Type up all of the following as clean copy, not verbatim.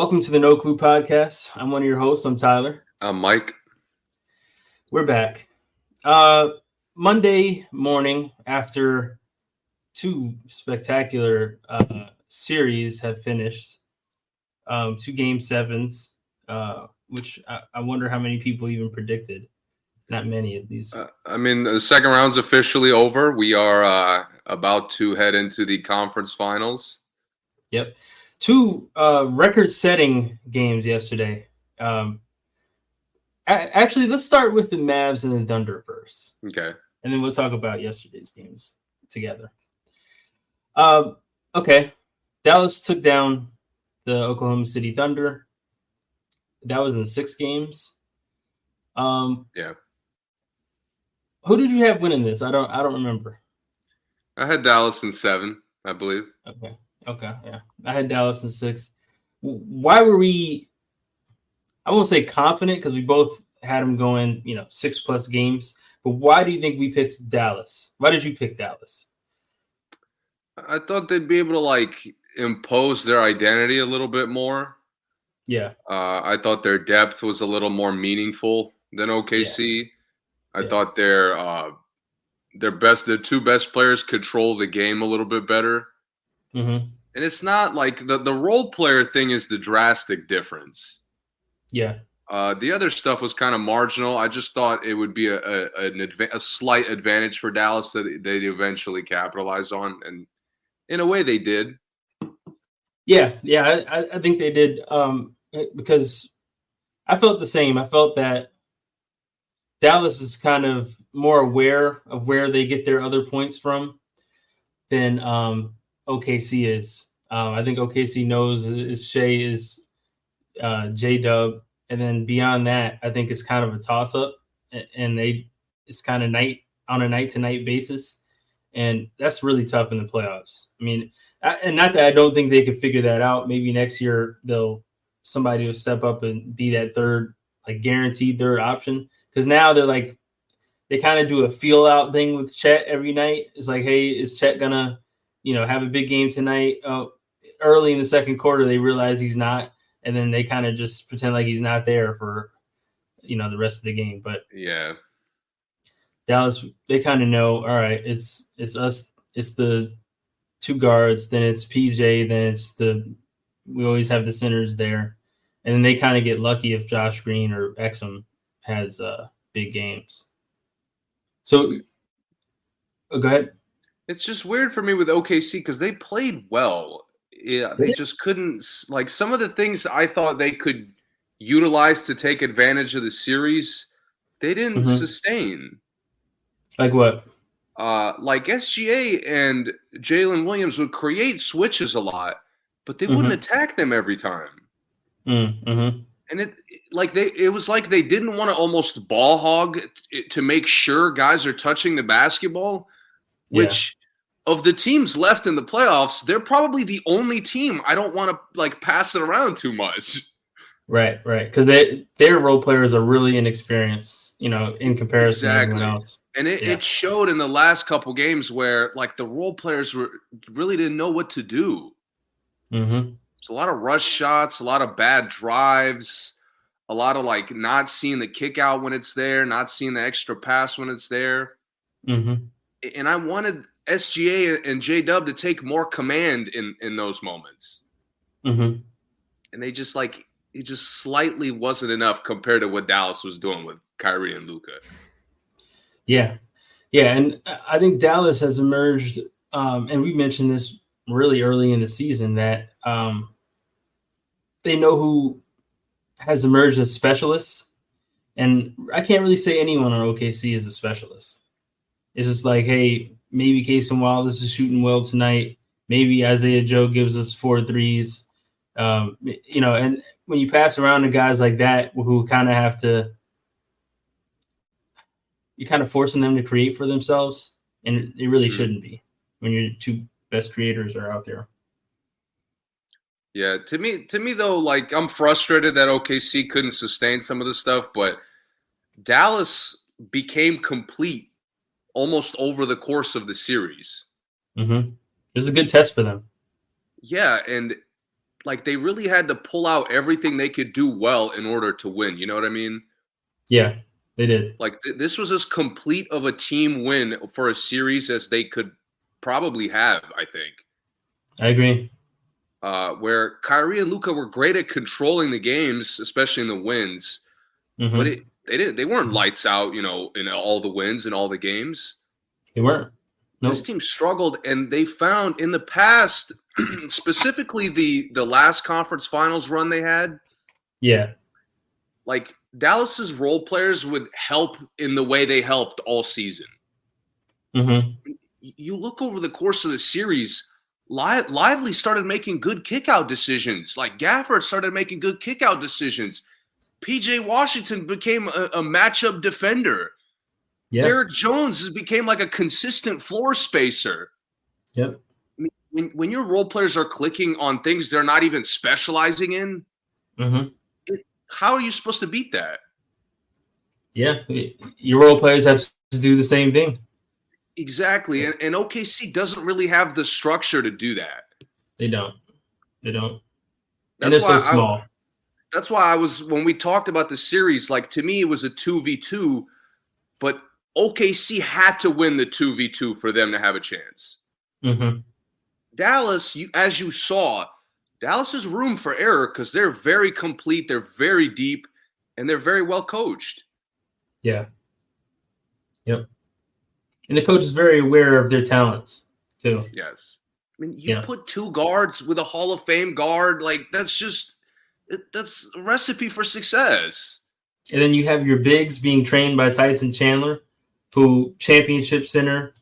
Welcome to the No Clue Podcast. I'm one of your hosts. I'm Tyler. I'm Mike. We're back. Monday morning after two spectacular series have finished, two game sevens, which I wonder how many people even predicted. Not many of these. The second round's officially over. We are about to head into the conference finals. Yep. Two record-setting games yesterday. Actually, let's start with the Mavs and the Thunder first. Okay. And then we'll talk about yesterday's games together. Okay. Dallas took down the Oklahoma City Thunder. That was in 6 games. Yeah. Who did you have winning this? I don't remember. I had Dallas in 7, I believe. Okay, yeah. I had Dallas in 6. Why were we, I won't say confident because we both had them going, 6+ games. But why do you think we picked Dallas? Why did you pick Dallas? I thought they'd be able to impose their identity a little bit more. Yeah. I thought their depth was a little more meaningful than OKC. I thought their two best players control the game a little bit better. Mm-hmm. And it's not like the role player thing is the drastic difference. Yeah. The other stuff was kind of marginal. I just thought it would be a slight advantage for Dallas that they'd eventually capitalize on, and in a way they did. Yeah, I think they did because I felt the same. I felt that Dallas is kind of more aware of where they get their other points from than OKC is. I think OKC knows is Shea is J-Dub. And then beyond that, I think it's kind of a toss-up. And it's kind of on a night-to-night basis. And that's really tough in the playoffs. I mean, and not that I don't think they could figure that out. Maybe next year somebody will step up and be that third, guaranteed third option. Because now they kind of do a feel out thing with Chet every night. It's like, hey, is Chet gonna, have a big game tonight? Early in the second quarter, they realize he's not, and then they kind of just pretend like he's not there for, the rest of the game. But yeah, Dallas, they kind of know. All right, it's us. It's the two guards. Then it's PJ. Then we always have the centers there, and then they kind of get lucky if Josh Green or Exum has big games. So, go ahead. it's just weird for me with OKC because they played well. Yeah, they just couldn't. Some of the things I thought they could utilize to take advantage of the series, they didn't sustain. Like what? SGA and Jalen Williams would create switches a lot, but they wouldn't attack them every time. Mm-hmm. And it was like they didn't want to almost ball hog to make sure guys are touching the basketball, which of the teams left in the playoffs, they're probably the only team I don't want to pass it around too much. Right. Because their role players are really inexperienced, in comparison to everyone else. And it showed in the last couple games where the role players really didn't know what to do. Mm-hmm. It's a lot of rush shots, a lot of bad drives, a lot of not seeing the kick out when it's there, not seeing the extra pass when it's there. Mm-hmm. And I wanted SGA and J-Dub to take more command in those moments. Mm-hmm. And they just it just slightly wasn't enough compared to what Dallas was doing with Kyrie and Luka. Yeah. And I think Dallas has emerged, and we mentioned this really early in the season, that they know who has emerged as specialists. And I can't really say anyone on OKC is a specialist. It's just hey, maybe Casey Wallace is shooting well tonight. Maybe Isaiah Joe gives us 4 threes. And when you pass around to guys like that who kind of have to, you're kind of forcing them to create for themselves, and it really shouldn't be when your two best creators are out there. Yeah, to me though, I'm frustrated that OKC couldn't sustain some of the stuff, but Dallas became complete almost over the course of the series. Mm-hmm. It was a good test for them. Yeah, and like they really had to pull out everything they could do well in order to win. You know what I mean? Yeah, they did. Like this was as complete of a team win for a series as they could probably have, I think. I agree. Where Kyrie and Luka were great at controlling the games, especially in the wins, but Mm-hmm. they weren't lights out, in all the wins and all the games. They weren't. This Nope. team struggled, and they found in the past, specifically the last conference finals run they had, Yeah. like Dallas's role players would help in the way they helped all season. Mm-hmm. You look over the course of the series, Lively started making good kickout decisions. Like Gafford started making good kickout decisions. PJ Washington became a matchup defender. Yeah. Derek Jones became like a consistent floor spacer. Yep. I mean, when your role players are clicking on things they're not even specializing in, Mm-hmm. how are you supposed to beat that? Yeah. Your role players have to do the same thing. Exactly. And OKC doesn't really have the structure to do that. They don't. And That's they're so why small. That's why when we talked about the series, like to me, it was a 2v2, but OKC had to win the 2v2 for them to have a chance. Mm-hmm. Dallas, as you saw, Dallas is room for error because they're very complete, they're very deep, and they're very well coached. Yeah. Yep. And the coach is very aware of their talents too. Yes. I mean, you put two guards with a Hall of Fame guard, like that's a recipe for success. And then you have your bigs being trained by Tyson Chandler, who championship center,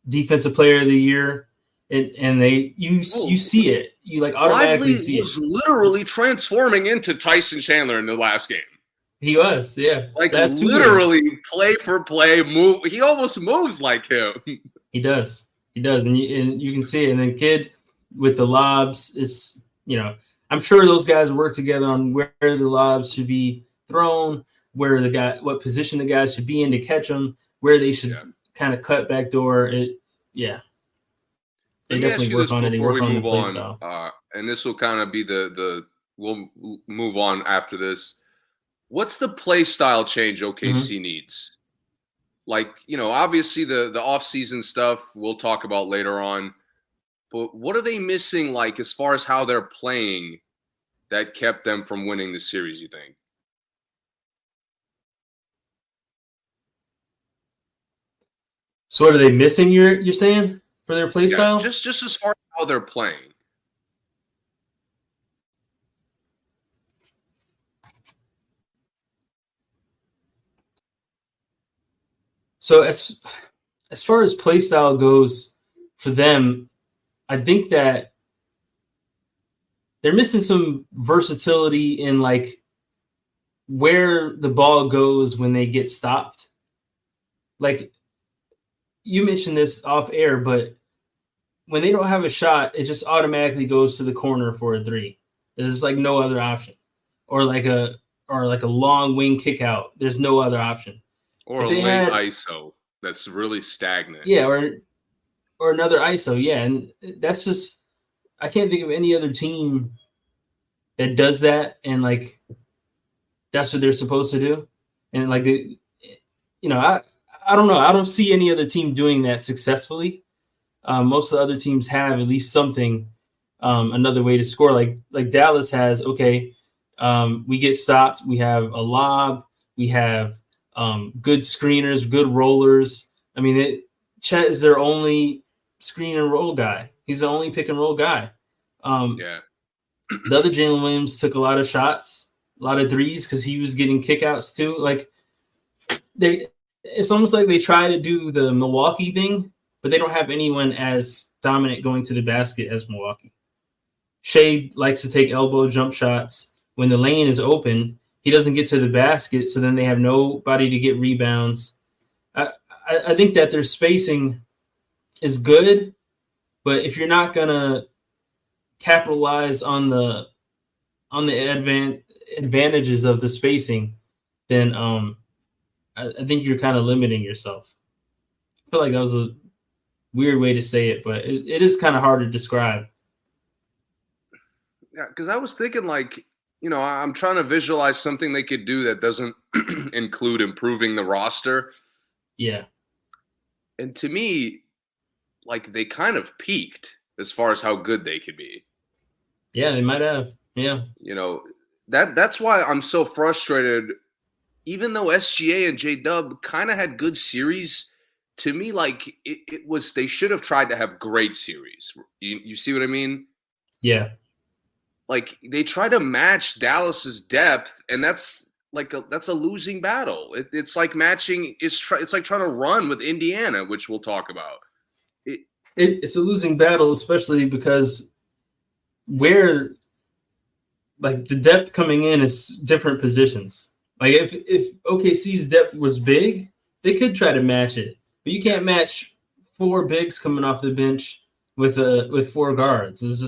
defensive player of the year, and you see it. You like automatically Lively see was it. literally transforming into Tyson Chandler in the last game. He was, yeah. Like literally play for play, move. He almost moves like him. He does, and you can see it. And then Kid with the lobs, it's I'm sure those guys work together on where the lobs should be thrown, what position the guys should be in to catch them, where they should kind of cut back door. They definitely work on it. They work on the play style. And this will kind of be we'll move on after this. What's the play style change OKC needs? Like, obviously the offseason stuff we'll talk about later on. But what are they missing, like, as far as how they're playing that kept them from winning the series, you think? So what are they missing, you're saying, for their play style? Just as far as how they're playing. So as far as play style goes for them, I think that they're missing some versatility in like where the ball goes when they get stopped. Like you mentioned this off air, but when they don't have a shot, it just automatically goes to the corner for a three. There's like no other option, or like a long wing kick out. There's no other option. Or a late ISO that's really stagnant. Yeah, or another ISO. Yeah, and that's just I can't think of any other team that does that, and like that's what they're supposed to do. And like I don't know. I don't see any other team doing that successfully. Most of the other teams have at least something, another way to score. Like Dallas has. Okay, we get stopped. We have a lob. We have good screeners, good rollers. I mean, Chet is their only screen and roll guy. He's the only pick and roll guy. The other Jalen Williams took a lot of shots, a lot of threes because he was getting kickouts too. Like it's almost like they try to do the Milwaukee thing, but they don't have anyone as dominant going to the basket as Milwaukee. Shea likes to take elbow jump shots when the lane is open. He doesn't get to the basket, so then they have nobody to get rebounds. I think that their spacing is good, but if you're not gonna capitalize on the advantages of the spacing, then I think you're kind of limiting yourself. I feel like that was a weird way to say it, but it is kind of hard to describe. Yeah, because I was thinking like, I'm trying to visualize something they could do that doesn't include improving the roster. Yeah. And to me, like they kind of peaked as far as how good they could be. Yeah, they might have. Yeah. That's why I'm so frustrated. Even though SGA and J Dub kind of had good series, to me, like it was they should have tried to have great series. You see what I mean? Yeah. Like they try to match Dallas's depth, and that's that's a losing battle. It's like matching. It's like trying to run with Indiana, which we'll talk about. It's a losing battle, especially because where like the depth coming in is different positions. Like if OKC's depth was big, they could try to match it, but you can't match 4 bigs coming off the bench with 4 guards. It's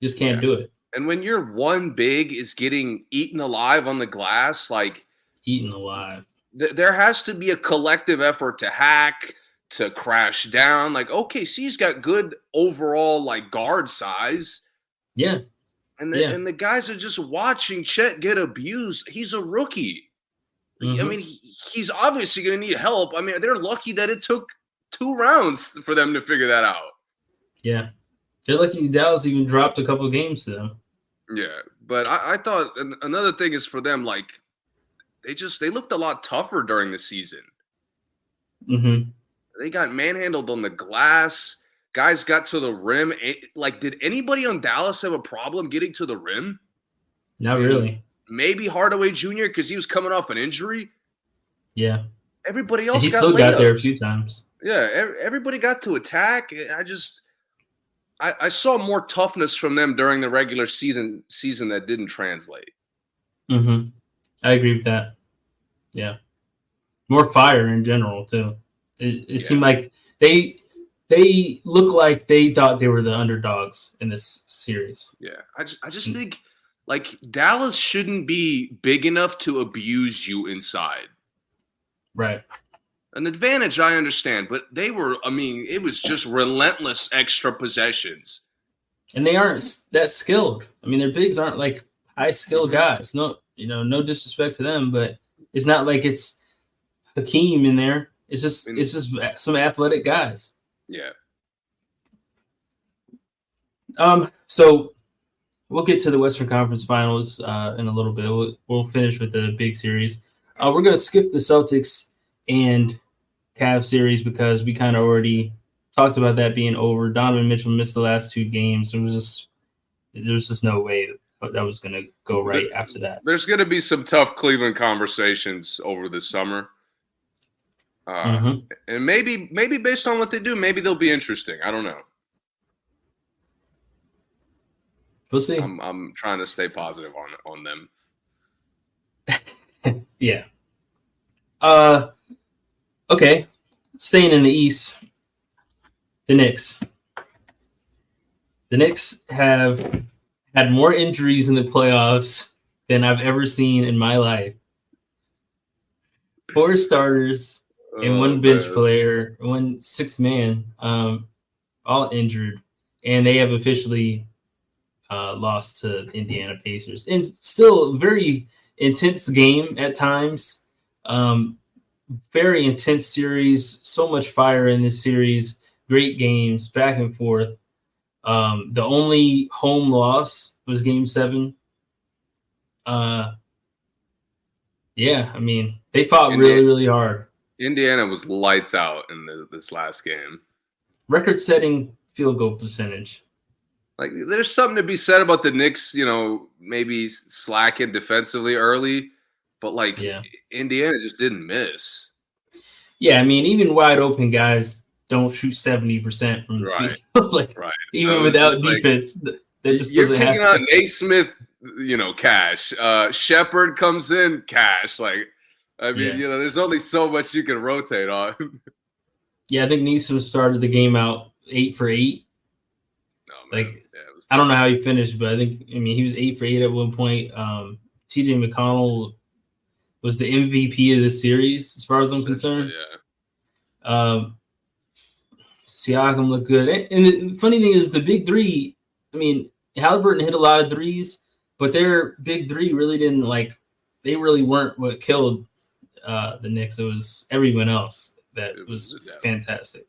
just can't do it. And when your one big is getting eaten alive on the glass, like eaten alive, there has to be a collective effort to hack, to crash down. Like OKC's got good overall like guard size. Yeah. And the guys are just watching Chet get abused. He's a rookie. I mean, he's obviously going to need help. I mean, they're lucky that it took 2 rounds for them to figure that out. Yeah. They're lucky Dallas even dropped a couple of games to them. Yeah. But I thought another thing is for them, like, they looked a lot tougher during the season. They got manhandled on the glass. Guys got to the rim. Like, did anybody on Dallas have a problem getting to the rim? Not really. Maybe Hardaway Jr. because he was coming off an injury. Yeah. Everybody else he still got there a few times. Yeah, everybody got to attack. I saw more toughness from them during the regular season that didn't translate. I agree with that. Yeah. More fire in general, too. It seemed like they look like they thought they were the underdogs in this series. Yeah. I just think like Dallas shouldn't be big enough to abuse you inside. Right. An advantage, I understand, but it was just relentless extra possessions. And they aren't that skilled. I mean, their bigs aren't like high skilled guys. No, no disrespect to them, but it's not like it's Hakeem in there. It's just some athletic guys. Yeah. So we'll get to the Western Conference Finals in a little bit. We'll finish with the big series. We're going to skip the Celtics and Cavs series because we kind of already talked about that being over. Donovan Mitchell missed the last 2 games. There's just no way that was going to go right after that. There's going to be some tough Cleveland conversations over the summer. And maybe based on what they do, maybe they'll be interesting. I don't know. We'll see. I'm trying to stay positive on them. Yeah. Okay. Staying in the East, the Knicks. The Knicks have had more injuries in the playoffs than I've ever seen in my life. 4 starters and 1 bench player, 1 6-man, all injured, and they have officially lost to the Indiana Pacers. And still a very intense game at times. Very intense series. So much fire in this series. Great games, back and forth. The only home loss was Game 7. Yeah, I mean, they fought really, really hard. Indiana was lights out in this last game. Record-setting field goal percentage. Like, there's something to be said about the Knicks, maybe slacking defensively early, but Indiana just didn't miss. Yeah, I mean, even wide open guys don't shoot 70% from the field. Even without defense, that just doesn't happen. You're kicking out Naismith, cash. Shepherd comes in, cash. There's only so much you can rotate on. Yeah, I think Naismith started the game out 8 for 8. I don't know how he finished, but he was 8 for 8 at one point. TJ McConnell was the MVP of the series, as far as I'm concerned. Yeah. Siakam looked good. And the funny thing is, the big 3, Halliburton hit a lot of threes, but their big three really didn't they really weren't what killed the Knicks. It was everyone else that was fantastic.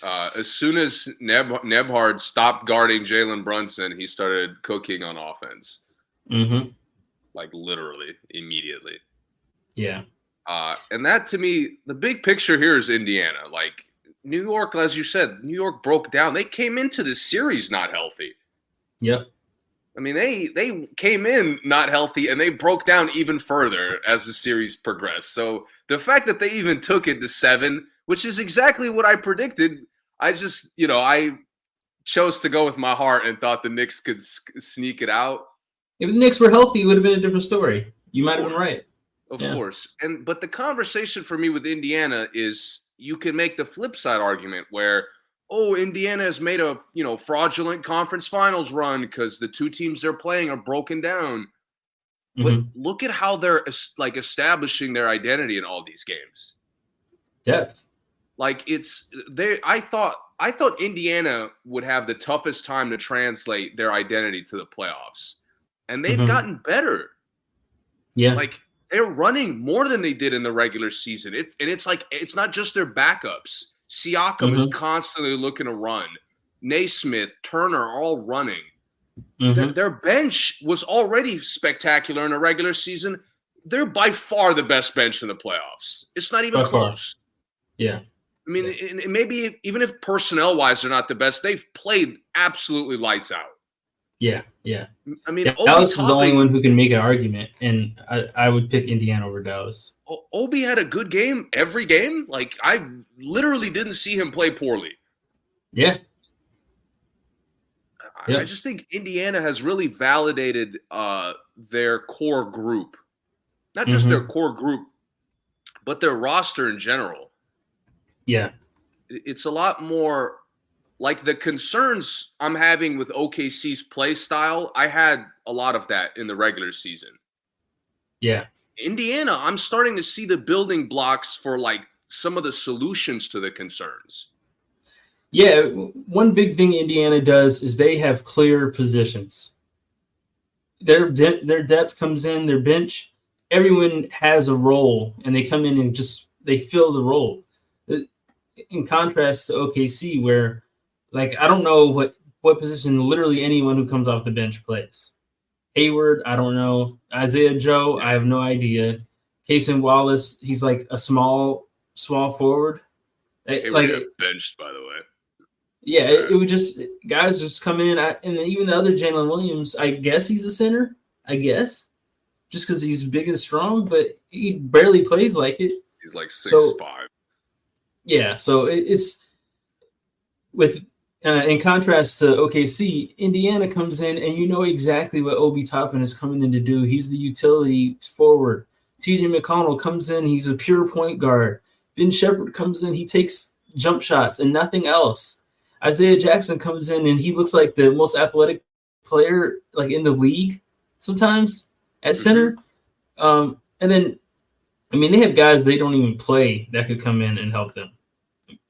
As soon as Nebhard stopped guarding Jalen Brunson, he started cooking on offense. Mm-hmm. Like literally immediately. Yeah. And that to me, the big picture here is Indiana. Like New York, as you said, New York broke down. They came into this series not healthy. Yep. I mean, they came in not healthy and they broke down even further as the series progressed. So the fact that they even took it to 7, which is exactly what I predicted, I just, I chose to go with my heart and thought the Knicks could sneak it out. If the Knicks were healthy, it would have been a different story. You might have been right. Of course. But the conversation for me with Indiana is you can make the flip side argument where, Indiana has made a, fraudulent conference finals run because the two teams they're playing are broken down. But look at how they're establishing their identity in all these games. Depth. Like I thought Indiana would have the toughest time to translate their identity to the playoffs. And they've gotten better. Yeah. Like they're running more than they did in the regular season. It's not just their backups. Siakam is constantly looking to run. Naismith, Turner are all running. Their bench was already spectacular in the regular season. They're by far the best bench in the playoffs. It's not even close. Yeah. I mean, and maybe even if personnel-wise they're not the best, they've played absolutely lights out. Yeah, yeah. I mean, Dallas is the only one who can make an argument, and I would pick Indiana over Dallas. Obi had a good game every game. Like, I literally didn't see him play poorly. Yeah. I just think Indiana has really validated their core group. Not just their core group, but their roster in general. Yeah. It's a lot more like the concerns I'm having with OKC's play style. I had a lot of that in the regular season. Yeah. Indiana, I'm starting to see the building blocks for some of the solutions to the concerns. Yeah. One big thing Indiana does is they have clear positions. Their depth comes in, their bench, everyone has a role, and they come in and they fill the role. In contrast to OKC, where I don't know what position literally anyone who comes off the bench plays. Hayward, I don't know. Isaiah Joe, I have no idea. Cason Wallace, he's like a small forward. Hayward benched, by the way. Yeah, it would just guys just come in, and even the other Jalen Williams, I guess he's a center. I guess just because he's big and strong, but he barely plays like it. He's like 6'5". Yeah, so it's with in contrast to OKC, Indiana comes in and you know exactly what Obi Toppin is coming in to do. He's the utility forward. TJ McConnell comes in, he's a pure point guard. Ben Shepherd comes in, he takes jump shots and nothing else. Isaiah Jackson comes in and he looks like the most athletic player in the league sometimes at center. And then, they have guys they don't even play that could come in and help them.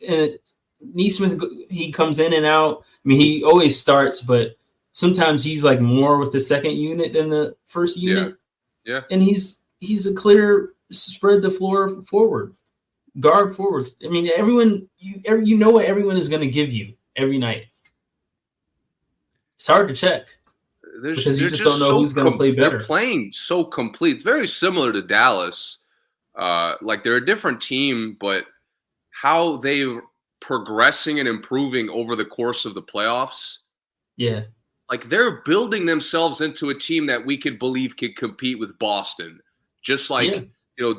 And Naismith, he comes in and out. He always starts, but sometimes he's more with the second unit than the first unit. Yeah. And he's a clear spread the floor forward, guard forward. Everyone, you know what everyone is going to give you every night. It's hard to check because you just don't know who's going to play better. They're playing so complete. It's very similar to Dallas. They're a different team, but how they're progressing and improving over the course of the playoffs. Yeah. They're building themselves into a team that we could believe could compete with Boston. Just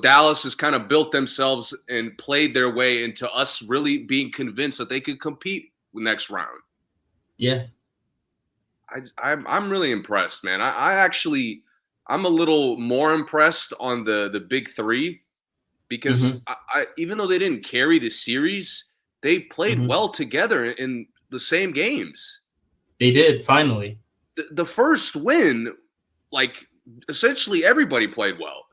Dallas has kind of built themselves and played their way into us really being convinced that they could compete next round. Yeah. I'm really impressed, man. I'm a little more impressed on the big three because I even though they didn't carry the series, they played well together in the same games. They did, finally. The first win, essentially everybody played well.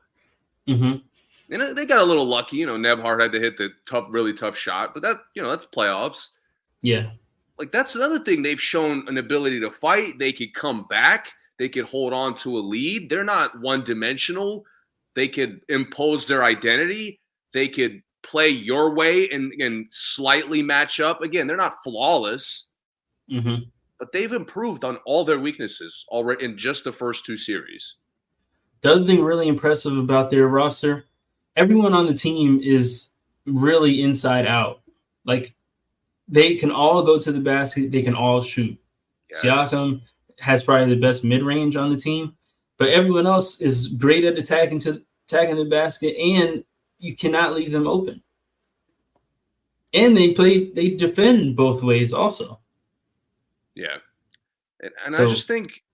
And they got a little lucky. Nebhard had to hit the really tough shot, but that's playoffs. Yeah. Like, that's another thing. They've shown an ability to fight. They could come back. They could hold on to a lead. They're not one-dimensional. They could impose their identity. They could play your way and slightly match up. Again, they're not flawless, but they've improved on all their weaknesses already in just the first 2 series. The other thing really impressive about their roster, everyone on the team is really inside out. Like, they can all go to the basket. They can all shoot. Yes. Siakam has probably the best mid-range on the team, but everyone else is great at attacking the basket, and you cannot leave them open. And they defend both ways also. Yeah. And so, I just think,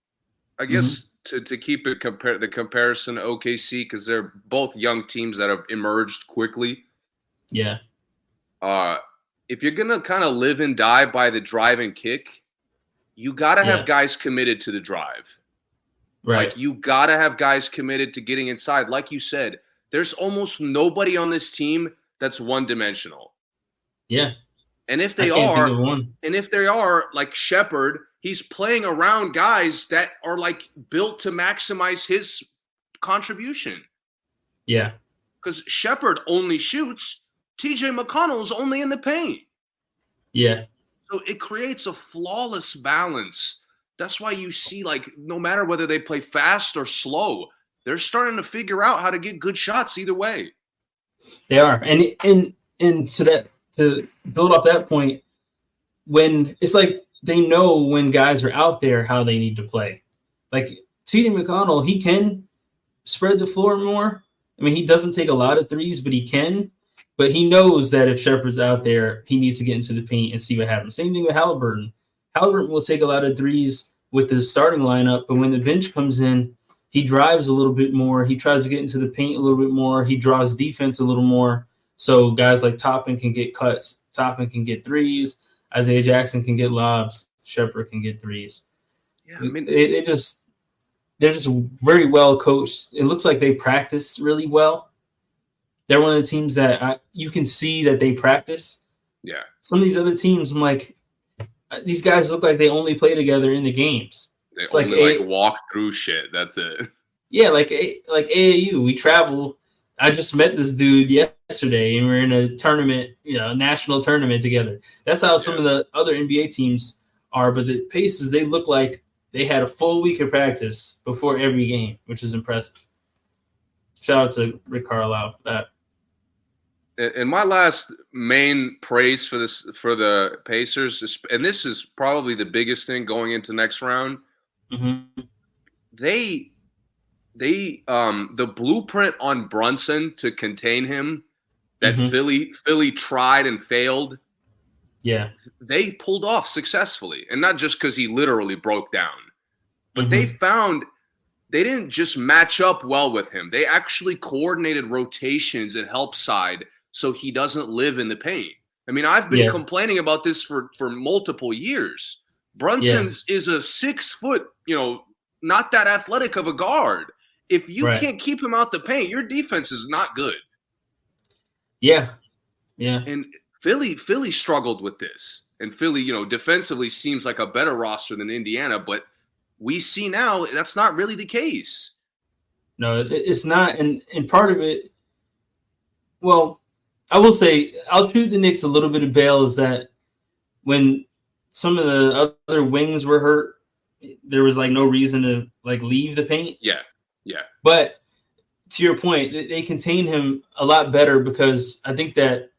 I guess to keep it the comparison to OKC, because they're both young teams that have emerged quickly. Yeah. If you're going to kind of live and die by the drive and kick, you got to have guys committed to the drive. Right. Like, you got to have guys committed to getting inside. Like you said, there's almost nobody on this team that's one-dimensional. Yeah. And if they are, like Shepherd, he's playing around guys that are, like, built to maximize his contribution. Yeah. Because Shepherd only shoots. TJ McConnell's only in the paint. Yeah. So it creates a flawless balance. That's why you see, like, no matter whether they play fast or slow, they're starting to figure out how to get good shots either way. They are. And so that, to build off that point, when it's like they know when guys are out there how they need to play. Like TJ McConnell, he can spread the floor more. I mean, he doesn't take a lot of threes, but he can. But he knows that if Shepherd's out there, he needs to get into the paint and see what happens. Same thing with Halliburton. Halliburton will take a lot of threes with his starting lineup, but when the bench comes in, he drives a little bit more. He tries to get into the paint a little bit more. He draws defense a little more. So guys like Toppin can get cuts. Toppin can get threes. Isaiah Jackson can get lobs. Shepherd can get threes. Yeah, I mean, they're just very well coached. It looks like they practice really well. They're one of the teams that you can see that they practice. Yeah. Some of these other teams, I'm like, these guys look like they only play together in the games. They it's only like walk through shit. That's it. Yeah, like AAU. We travel. I just met this dude yesterday, and we're in a tournament, national tournament together. That's how some of the other NBA teams are. But the Pacers, they look like they had a full week of practice before every game, which is impressive. Shout out to Rick Carlisle for that. And my last main praise for the Pacers, and this is probably the biggest thing going into next round. Mm-hmm. The blueprint on Brunson to contain him that Philly tried and failed. Yeah, they pulled off successfully, and not just because he literally broke down, but they found they didn't just match up well with him. They actually coordinated rotations and help side so he doesn't live in the paint. I mean, I've been complaining about this for multiple years. Brunson is a 6 foot, not that athletic of a guard. If you can't keep him out the paint, your defense is not good. Yeah. Yeah. And Philly struggled with this. And Philly, defensively seems like a better roster than Indiana, but we see now that's not really the case. No, it's not. And part of it, well, I will say I'll shoot the Knicks a little bit of bail is that when some of the other wings were hurt, there was like no reason to like leave the paint. Yeah. Yeah. But to your point, they contain him a lot better because I think that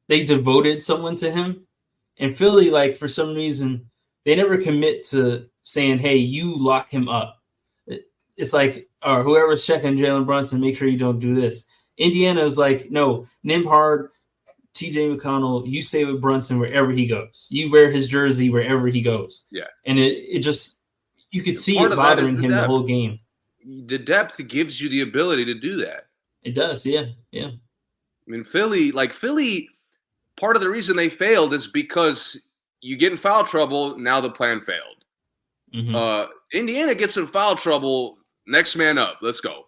they devoted someone to him. And Philly, like, for some reason, they never commit to saying, hey, you lock him up. It's like, or whoever's checking Jalen Brunson, make sure you don't do this. Indiana is like, no, Nembhard, TJ McConnell, you stay with Brunson wherever he goes. You wear his jersey wherever he goes. Yeah. And it just, you could see it bothering him the whole game. The depth gives you the ability to do that. It does, yeah. Yeah. I mean, Philly, part of the reason they failed is because you get in foul trouble, now the plan failed. Mm-hmm. Indiana gets in foul trouble, next man up, let's go.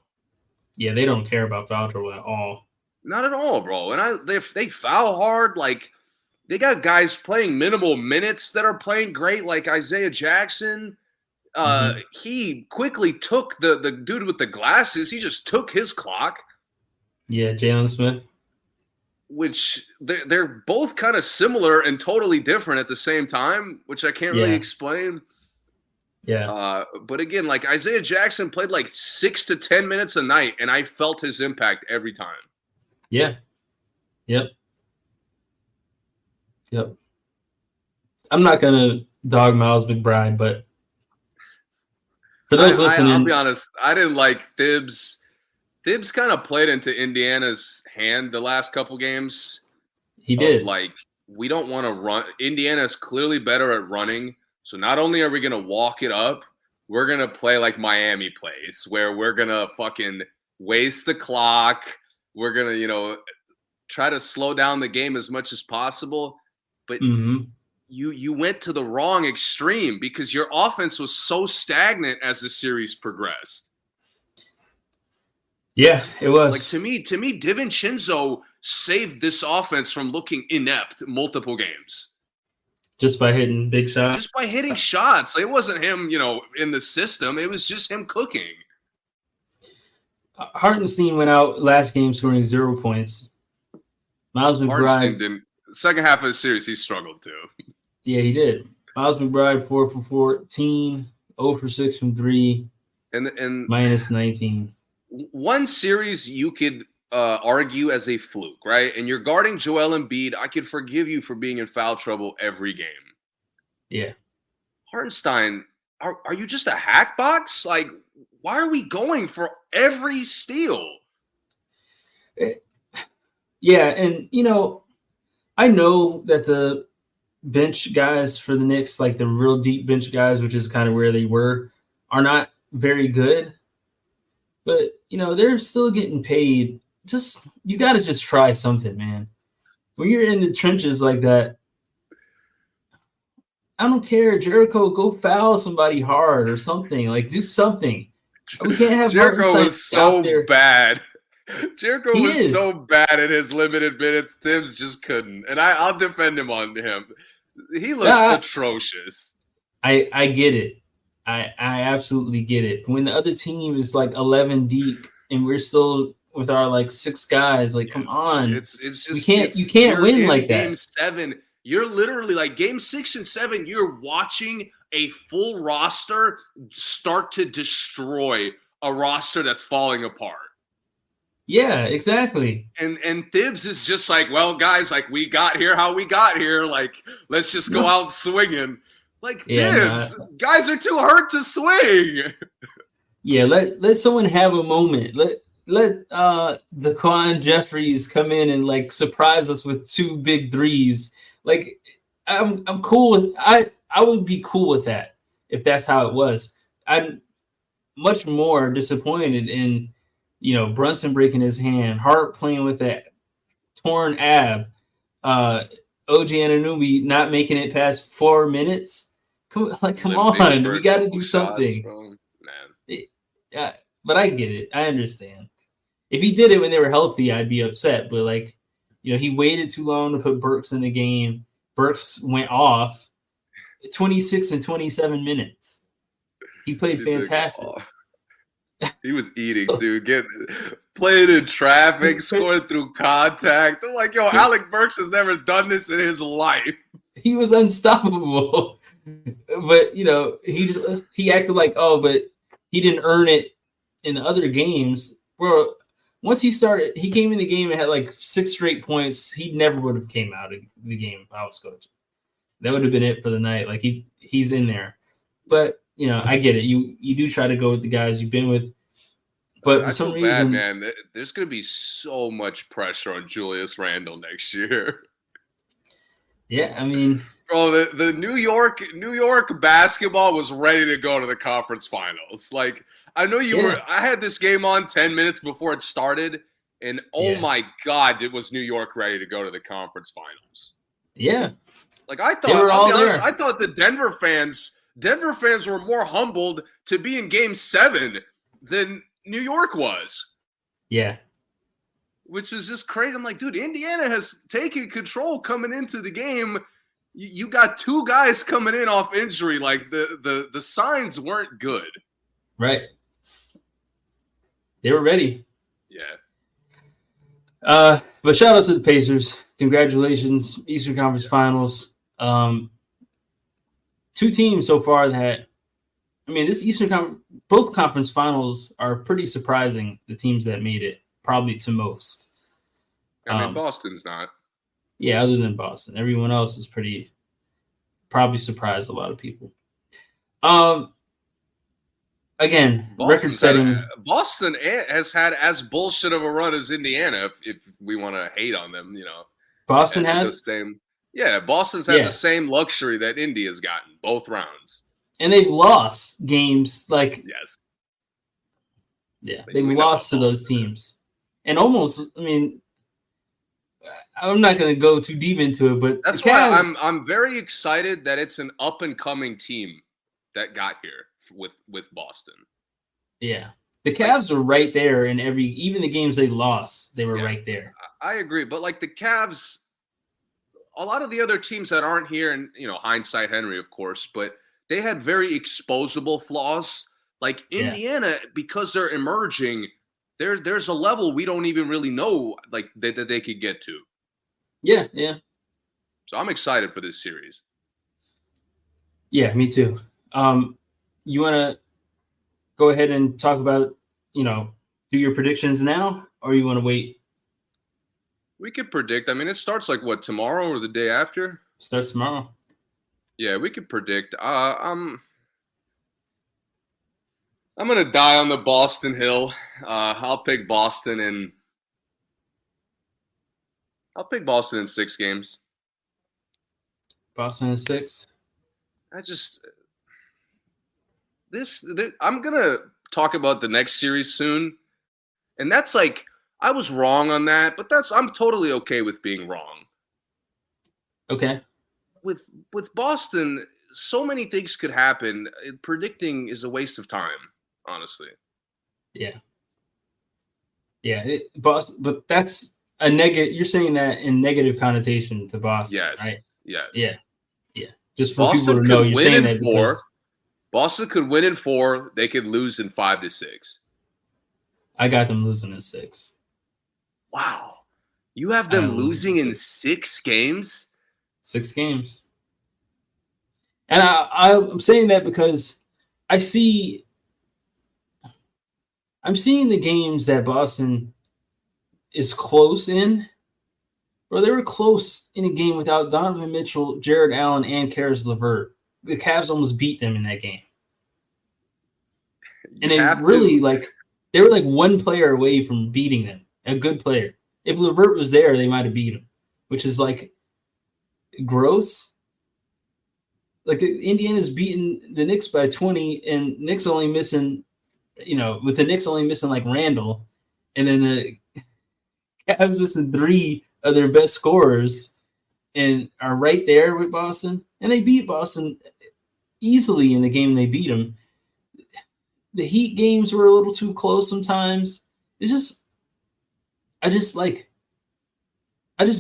Yeah, they don't care about foul trouble at all. Not at all, bro. And they foul hard. Like, they got guys playing minimal minutes that are playing great, like Isaiah Jackson. He quickly took the dude with the glasses. He just took his clock. Yeah, Jalen Smith. Which they're both kind of similar and totally different at the same time, which I can't really explain. Yeah. But again, like Isaiah Jackson played like 6 to 10 minutes a night, and I felt his impact every time. Yeah. Yep. I'm not gonna dog Miles McBride, but for those listening, I'll be honest, I didn't like Thibs. Thibs kind of played into Indiana's hand the last couple games. He did. Like, we don't want to run. Indiana's clearly better at running. So not only are we going to walk it up, we're going to play like Miami plays, where we're going to fucking waste the clock. We're going to, try to slow down the game as much as possible. But you went to the wrong extreme because your offense was so stagnant as the series progressed. Yeah, it was. Like to me, DiVincenzo saved this offense from looking inept multiple games. Just by hitting big shots? Just by hitting shots. It wasn't him, in the system. It was just him cooking. Hartenstein went out last game scoring 0 points. Miles McBride. Hartenstein didn't. Second half of the series, he struggled too. Yeah, he did. Miles McBride, 4 for 14, 0 for 6 from 3, and minus 19. One series you could argue as a fluke, right? And you're guarding Joel Embiid. I could forgive you for being in foul trouble every game. Yeah. Hartenstein, are you just a hack box? Like, why are we going for every steal? Yeah, and, I know that the bench guys for the Knicks, like the real deep bench guys, which is kind of where they were, are not very good. But, they're still getting paid. You got to just try something, man. When you're in the trenches like that, I don't care. Jericho, go foul somebody hard or something. Like, do something. We can't have Jericho was so bad. Jericho was so bad at his limited minutes. Thibs just couldn't. And I'll defend him on him. He looked atrocious. I get it. I absolutely get it. When the other team is like 11 deep and we're still with our like 6 guys, like, come on. It's just you can't win like that. Game 7, you're literally like game 6 and 7, you're watching a full roster start to destroy a roster that's falling apart. Yeah, exactly. And Thibs is just like, well, guys, like, we got here how we got here. Like, let's just go out swinging. Like, Thibs, guys are too hurt to swing. Yeah, let someone have a moment. Let Daquan Jeffries come in and like surprise us with 2 big threes. Like, I'm cool with I would be cool with that if that's how it was. I'm much more disappointed in Brunson breaking his hand, Hart playing with that torn ab, OG Anunoby not making it past 4 minutes. Come on, we got to do something. Man. Yeah, but I get it. I understand. If he did it when they were healthy, I'd be upset. But he waited too long to put Burks in the game. Burks went off 26 and 27 minutes. He played fantastic. He was eating, dude. Playing in traffic, scoring through contact. I'm like, Alec Burks has never done this in his life. He was unstoppable. But, he acted like, but he didn't earn it in other games. Bro, once he came in the game and had like 6 straight points. He never would have came out of the game if I was coaching. That would have been it for the night. Like, he's in there. But, I get it. You do try to go with the guys you've been with. But for some reason, man, there's going to be so much pressure on Julius Randle next year. Yeah, I mean, bro, the New York basketball was ready to go to the conference finals. Like, I know you were. I had this game on 10 minutes before it started, and my God, was New York ready to go to the conference finals? Yeah, like I thought. I'll be honest, I thought the Denver fans were more humbled to be in Game 7 than New York was. Yeah. which was just crazy. I'm like, dude, Indiana has taken control coming into the game. You got two guys coming in off injury. Like the signs weren't good. Right. They were ready. Yeah. But shout out to the Pacers. Congratulations, Eastern Conference Finals. Two teams so far that, I mean, both conference finals are pretty surprising. The teams that made it, probably to most. I mean, Boston's not. Yeah, other than Boston, everyone else is probably surprised a lot of people. Again, record-setting. Boston has had as bullshit of a run as Indiana, if we want to hate on them, Boston has? Boston's had the same luxury that India's gotten, both rounds. And they've lost games like... Yes. Yeah, they've lost to those teams. And almost, I mean... I'm not going to go too deep into it, but that's why I'm very excited that it's an up-and-coming team that got here with Boston. Yeah. The Cavs were right there in even the games they lost, they were right there. I agree, but like the Cavs, a lot of the other teams that aren't here, and hindsight Henry, of course, but they had very exposable flaws. Like Indiana, because they're emerging, there's a level we don't even really know like that they could get to. Yeah. So I'm excited for this series. Yeah, me too. You want to go ahead and talk about, do your predictions now, or you want to wait? We could predict. I mean, it starts like what, tomorrow or the day after? Starts tomorrow. Yeah, we could predict. I'm gonna die on the Boston hill. I'll pick Boston in 6 games. Boston in 6. I'm gonna talk about the next series soon, and that's like I was wrong on that, but I'm totally okay with being wrong. Okay. With Boston, so many things could happen. Predicting is a waste of time, honestly. Yeah. Boston, but that's a negative. You're saying that in negative connotation to Boston, right? Yes. Yeah. Just for Boston people to know, you're saying that because Boston could win in 4. They could lose in 5 to 6. I got them losing in 6. Wow. You have them losing in 6 games? 6 games. And I'm saying that because I'm seeing the games that Boston is close in. Bro, they were close in a game without Donovan Mitchell, Jared Allen, and Karis LeVert. The Cavs almost beat them in that game. And they really, they were like one player away from beating them, a good player. If LeVert was there, they might have beat him, which is like gross. Like Indiana's beating the Knicks by 20, and Knicks only missing, with the Knicks only missing like Randall, and then the Cavs missing 3 of their best scorers and are right there with Boston. And they beat Boston easily in the game they beat them. The Heat games were a little too close sometimes. I just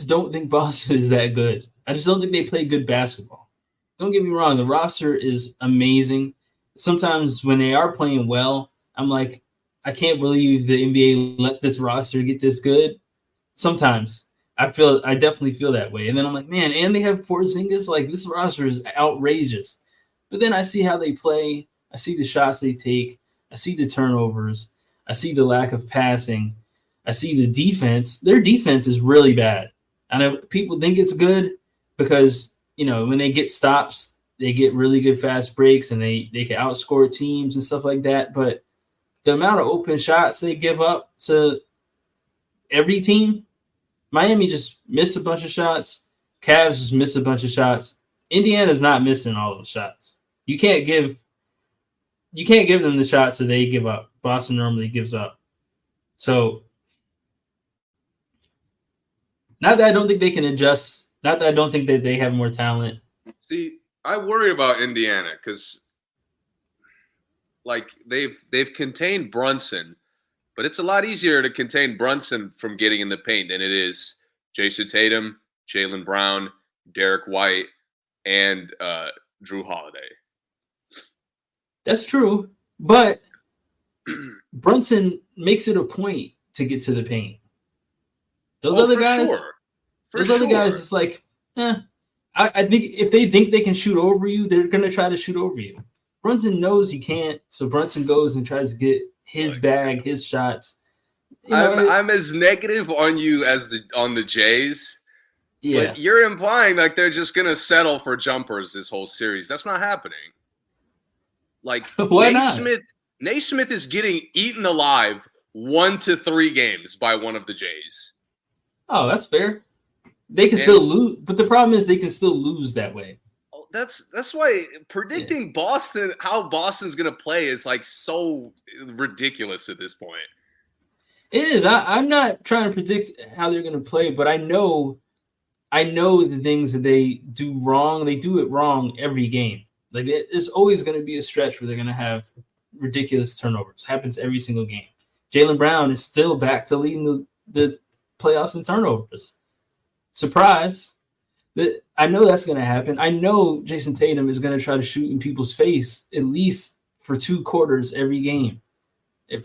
don't think Boston is that good. I just don't think they play good basketball. Don't get me wrong. The roster is amazing. Sometimes when they are playing well, I'm like, I can't believe the NBA let this roster get this good. Sometimes I definitely feel that way. And then I'm like, man, and they have Porzingis. Like, this roster is outrageous. But then I see how they play. I see the shots they take. I see the turnovers. I see the lack of passing. I see the defense. Their defense is really bad. I know people think it's good because, when they get stops, they get really good fast breaks and they can outscore teams and stuff like that. But the amount of open shots they give up to every team, Miami just missed a bunch of shots. Cavs just missed a bunch of shots. Indiana's not missing all those shots. You can't give them the shots that they give up. Boston normally gives up. So, not that I don't think they can adjust. Not that I don't think that they have more talent. See, I worry about Indiana because, they've contained Brunson, but it's a lot easier to contain Brunson from getting in the paint than it is Jason Tatum, Jaylen Brown, Derek White, and Drew Holiday. That's true, but Brunson makes it a point to get to the paint. Those other guys, other guys, it's like, I think if they think they can shoot over you, they're going to try to shoot over you. Brunson knows he can't, so Brunson goes and tries to get his bag, his shots. I'm as negative on you as on the Jays. Yeah. But you're implying like they're just going to settle for jumpers this whole series. That's not happening. Like Naismith is getting eaten alive 1 to 3 games by one of the Jays. Oh, that's fair. They can still lose, but the problem is they can still lose that way. That's why predicting Boston, how Boston's going to play is like so ridiculous at this point. It is. I'm not trying to predict how they're going to play, but I know the things that they do wrong. They do it wrong every game. Like there's always going to be a stretch where they're going to have ridiculous turnovers. Happens every single game. Jaylen Brown is still back to leading the playoffs in turnovers. Surprise. I know that's going to happen. I know Jason Tatum is going to try to shoot in people's face at least for 2 quarters every game.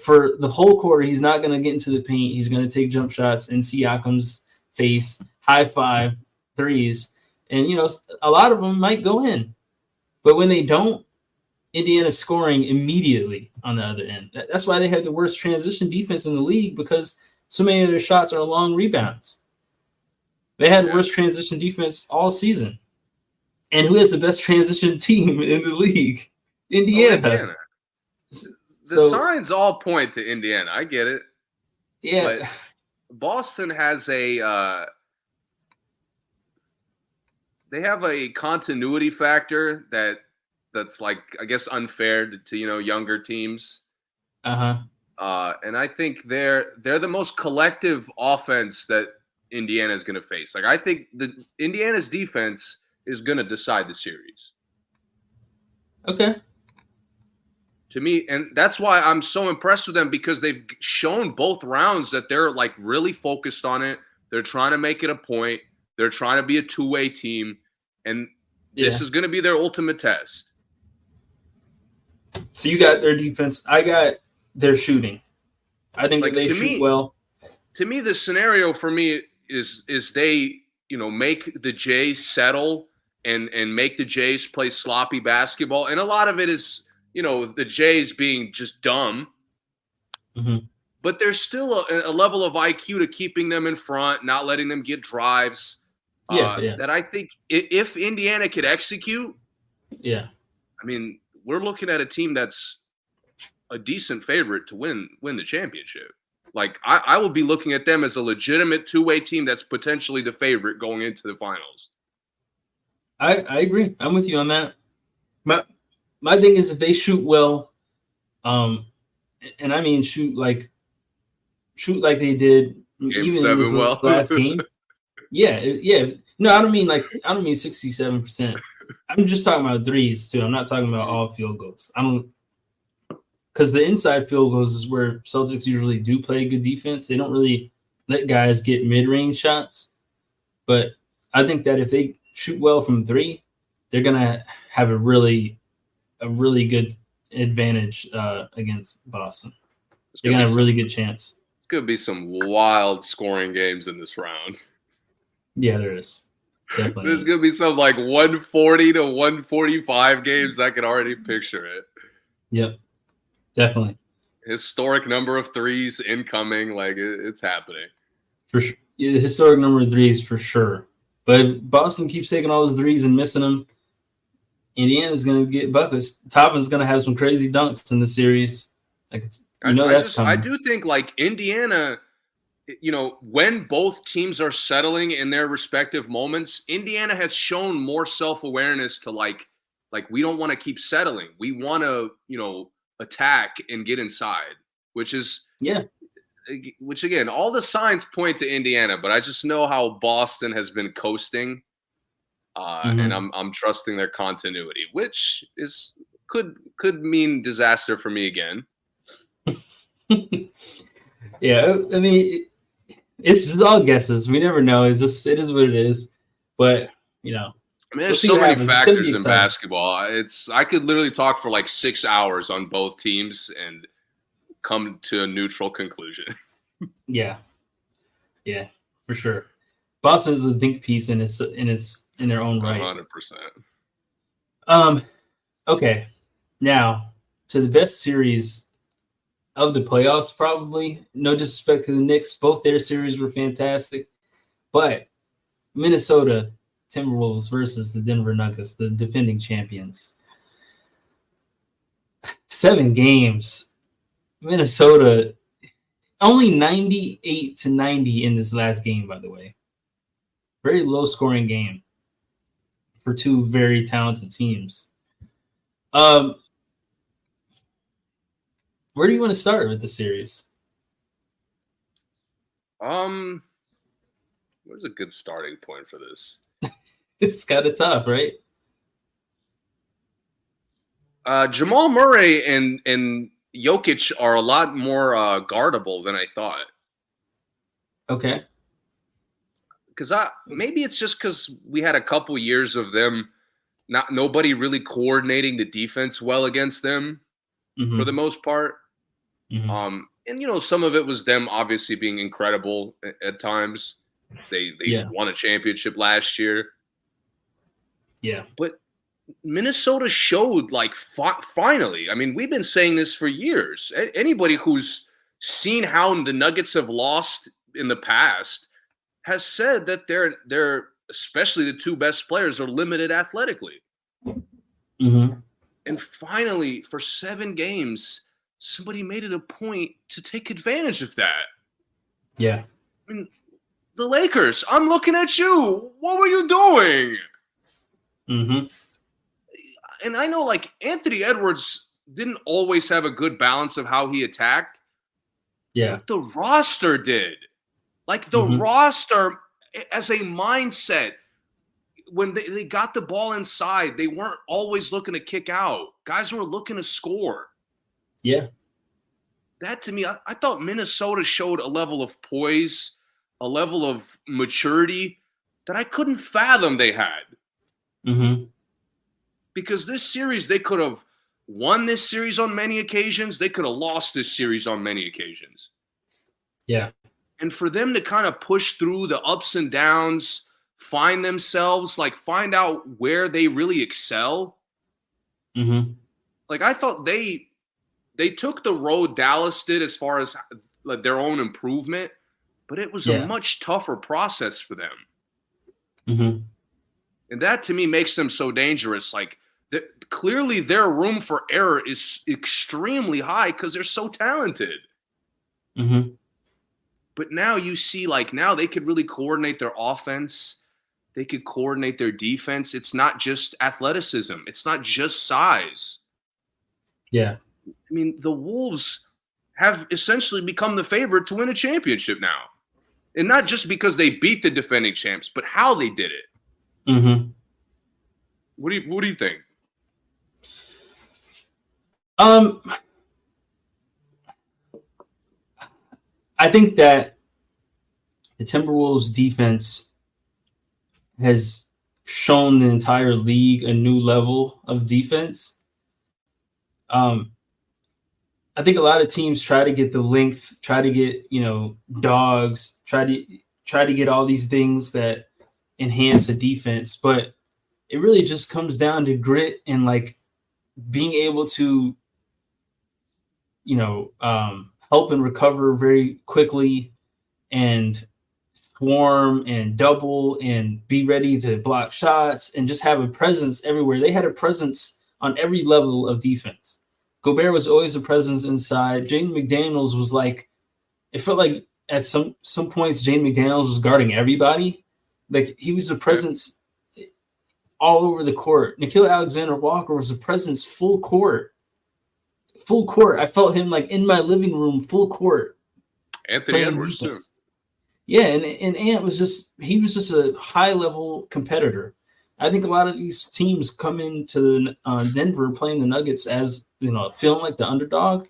For the whole quarter, he's not going to get into the paint. He's going to take jump shots in Siakam's face, high five threes. And, a lot of them might go in. But when they don't, Indiana's scoring immediately on the other end. That's why they have the worst transition defense in the league, because so many of their shots are long rebounds. They had the worst transition defense all season. And who has the best transition team in the league? Indiana. The signs all point to Indiana. I get it. Yeah. But Boston has they have a continuity factor that's like, I guess, unfair to younger teams. And I think they're the most collective offense that Indiana is going to face. Like, I think Indiana's defense is going to decide the series. Okay. To me, and that's why I'm so impressed with them, because they've shown both rounds that they're like really focused on it. They're trying to make it a point. They're trying to be a two-way team, and this is going to be their ultimate test. So you got their defense. I got their shooting. I think they shoot well. To me, the scenario for me is they make the Jays settle and make the Jays play sloppy basketball, and a lot of it is the Jays being just dumb. Mm-hmm. But there's still a level of IQ to keeping them in front, not letting them get drives. That I think if Indiana could execute, I mean, we're looking at a team that's a decent favorite to win the championship. Like, I will be looking at them as a legitimate two-way team that's potentially the favorite going into the finals. I agree. I'm with you on that. My thing is, if they shoot well, and I mean shoot like they did Game 7 in this last game. No, I don't mean 67%. I'm just talking about threes too. I'm not talking about all field goals. Because the inside field goals is where Celtics usually do play good defense. They don't really let guys get mid-range shots. But I think that if they shoot well from 3, they're gonna have a really good advantage against Boston. They're gonna have a really good chance. It's gonna be some wild scoring games in this round. Yeah, there is. Definitely. There's gonna be some like 140 to 145 games. I can already picture it. Yep, definitely. Historic number of threes incoming. Like, it's happening. For sure. Yeah, historic number of threes for sure. But if Boston keeps taking all those threes and missing them, Indiana's going to get buckets. Toppin's going to have some crazy dunks in the series. Like, that's coming. I do think, like, Indiana, when both teams are settling in their respective moments, Indiana has shown more self-awareness to, like we don't want to keep settling. We want to, attack and get inside, which again, all the signs point to Indiana, but I just know how Boston has been coasting. And I'm trusting their continuity, which could mean disaster for me again. Yeah, I mean, it's all guesses. We never know. It is what it is. But I mean, we'll there's see so what many happens. It's gonna be factors in exciting. basketball. I could literally talk for like 6 hours on both teams and come to a neutral conclusion. Yeah, yeah, for sure. Boston is a think piece in their own right. 100%. Um. Okay. Now to the best series of the playoffs, probably. No disrespect to the Knicks, both their series were fantastic, but Minnesota Timberwolves versus the Denver Nuggets, the defending champions. 7 games. Minnesota only 98-90 in this last game, by the way. Very low scoring game for two very talented teams. Where do you want to start with the series? Where's a good starting point for this? It's kind of tough, right? Jamal Murray and Jokic are a lot more guardable than I thought. Okay. Because maybe it's just because we had a couple years of them, nobody really coordinating the defense well against them for the most part. Mm-hmm. And some of it was them obviously being incredible at times. They won a championship last year. Yeah. But Minnesota showed finally. I mean, we've been saying this for years. Anybody who's seen how the Nuggets have lost in the past has said that they're especially the two best players are limited athletically. Mm-hmm. And finally, for 7 games, somebody made it a point to take advantage of that. Yeah. I mean, the Lakers, I'm looking at you. What were you doing? Mm-hmm. And I know, Anthony Edwards didn't always have a good balance of how he attacked. Yeah. But the roster did. Roster, as a mindset, when they got the ball inside, they weren't always looking to kick out. Guys were looking to score. Yeah. That, to me, I thought Minnesota showed a level of poise, a level of maturity that I couldn't fathom they had. Mm-hmm. Because this series, they could have won this series on many occasions. They could have lost this series on many occasions. Yeah. And for them to kind of push through the ups and downs, find themselves, find out where they really excel. Mm-hmm. I thought they took the road Dallas did as far as their own improvement, but it was a much tougher process for them. Mm-hmm. And that, to me, makes them so dangerous. Clearly their room for error is extremely high because they're so talented. Mm-hmm. But now you see, now they could really coordinate their offense. They could coordinate their defense. It's not just athleticism. It's not just size. Yeah. I mean, the Wolves have essentially become the favorite to win a championship now. And not just because they beat the defending champs, but how they did it. Mm-hmm. What do you think? I think that the Timberwolves defense has shown the entire league a new level of defense. I think a lot of teams try to get the length, try to get, dogs, try to get all these things that enhance a defense, but it really just comes down to grit and being able to, help and recover very quickly and swarm and double and be ready to block shots and just have a presence everywhere. They had a presence on every level of defense. Gobert was always a presence inside. Jaden McDaniels was it felt like at some points Jaden McDaniels was guarding everybody. He was a presence all over the court. Nickeil Alexander-Walker was a presence full court. Full court. I felt him in my living room, full court. Anthony Edwards too. Yeah, and Ant was just a high level competitor. I think a lot of these teams come into Denver playing the Nuggets as feeling like the underdog.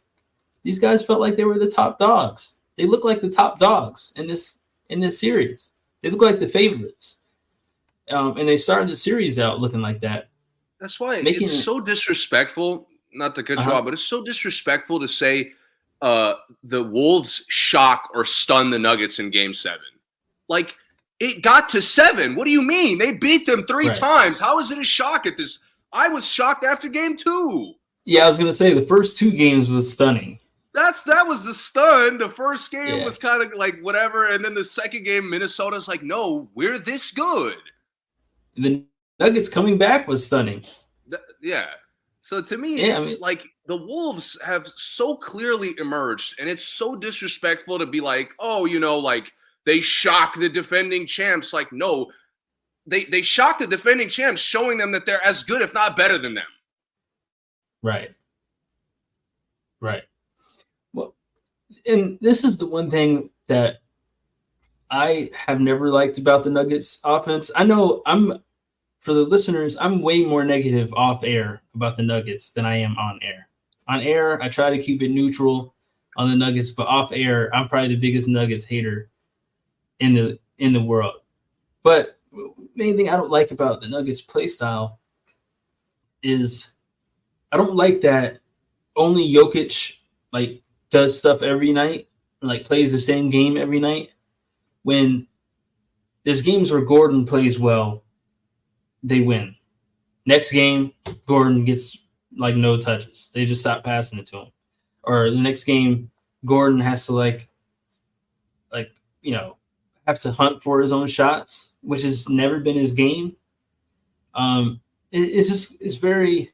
These guys felt like they were the top dogs. They look like the top dogs in this series. They look like the favorites. And they started the series out looking like that. That's why Making it's so disrespectful, not to cut you Uh-huh. off, but it's so disrespectful to say the Wolves shock or stun the Nuggets in Game 7. Like, it got to 7. What do you mean? They beat them 3 Right. times. How is it a shock at this? I was shocked after Game 2. Yeah, I was gonna say the first 2 games was stunning. That was the stun. The first game Yeah. was kind of like whatever, and then the second game, Minnesota's like, no, we're this good. The Nuggets coming back was stunning. Yeah. So to me, it's like the Wolves have so clearly emerged, and it's so disrespectful to be like, oh, like they shock the defending champs. Like, no, they shock the defending champs, showing them that they're as good, if not better than them. Right. Well, and this is the one thing that I have never liked about the Nuggets offense. I know for the listeners, I'm way more negative off air about the Nuggets than I am on air. On air, I try to keep it neutral on the Nuggets, but off air, I'm probably the biggest Nuggets hater in the world. But the main thing I don't like about the Nuggets play style is I don't like that only Jokic does stuff every night, plays the same game every night. When there's games where Gordon plays well, they win. Next game, Gordon gets no touches. They just stop passing it to him. Or the next game, Gordon has to have to hunt for his own shots, which has never been his game. It's very.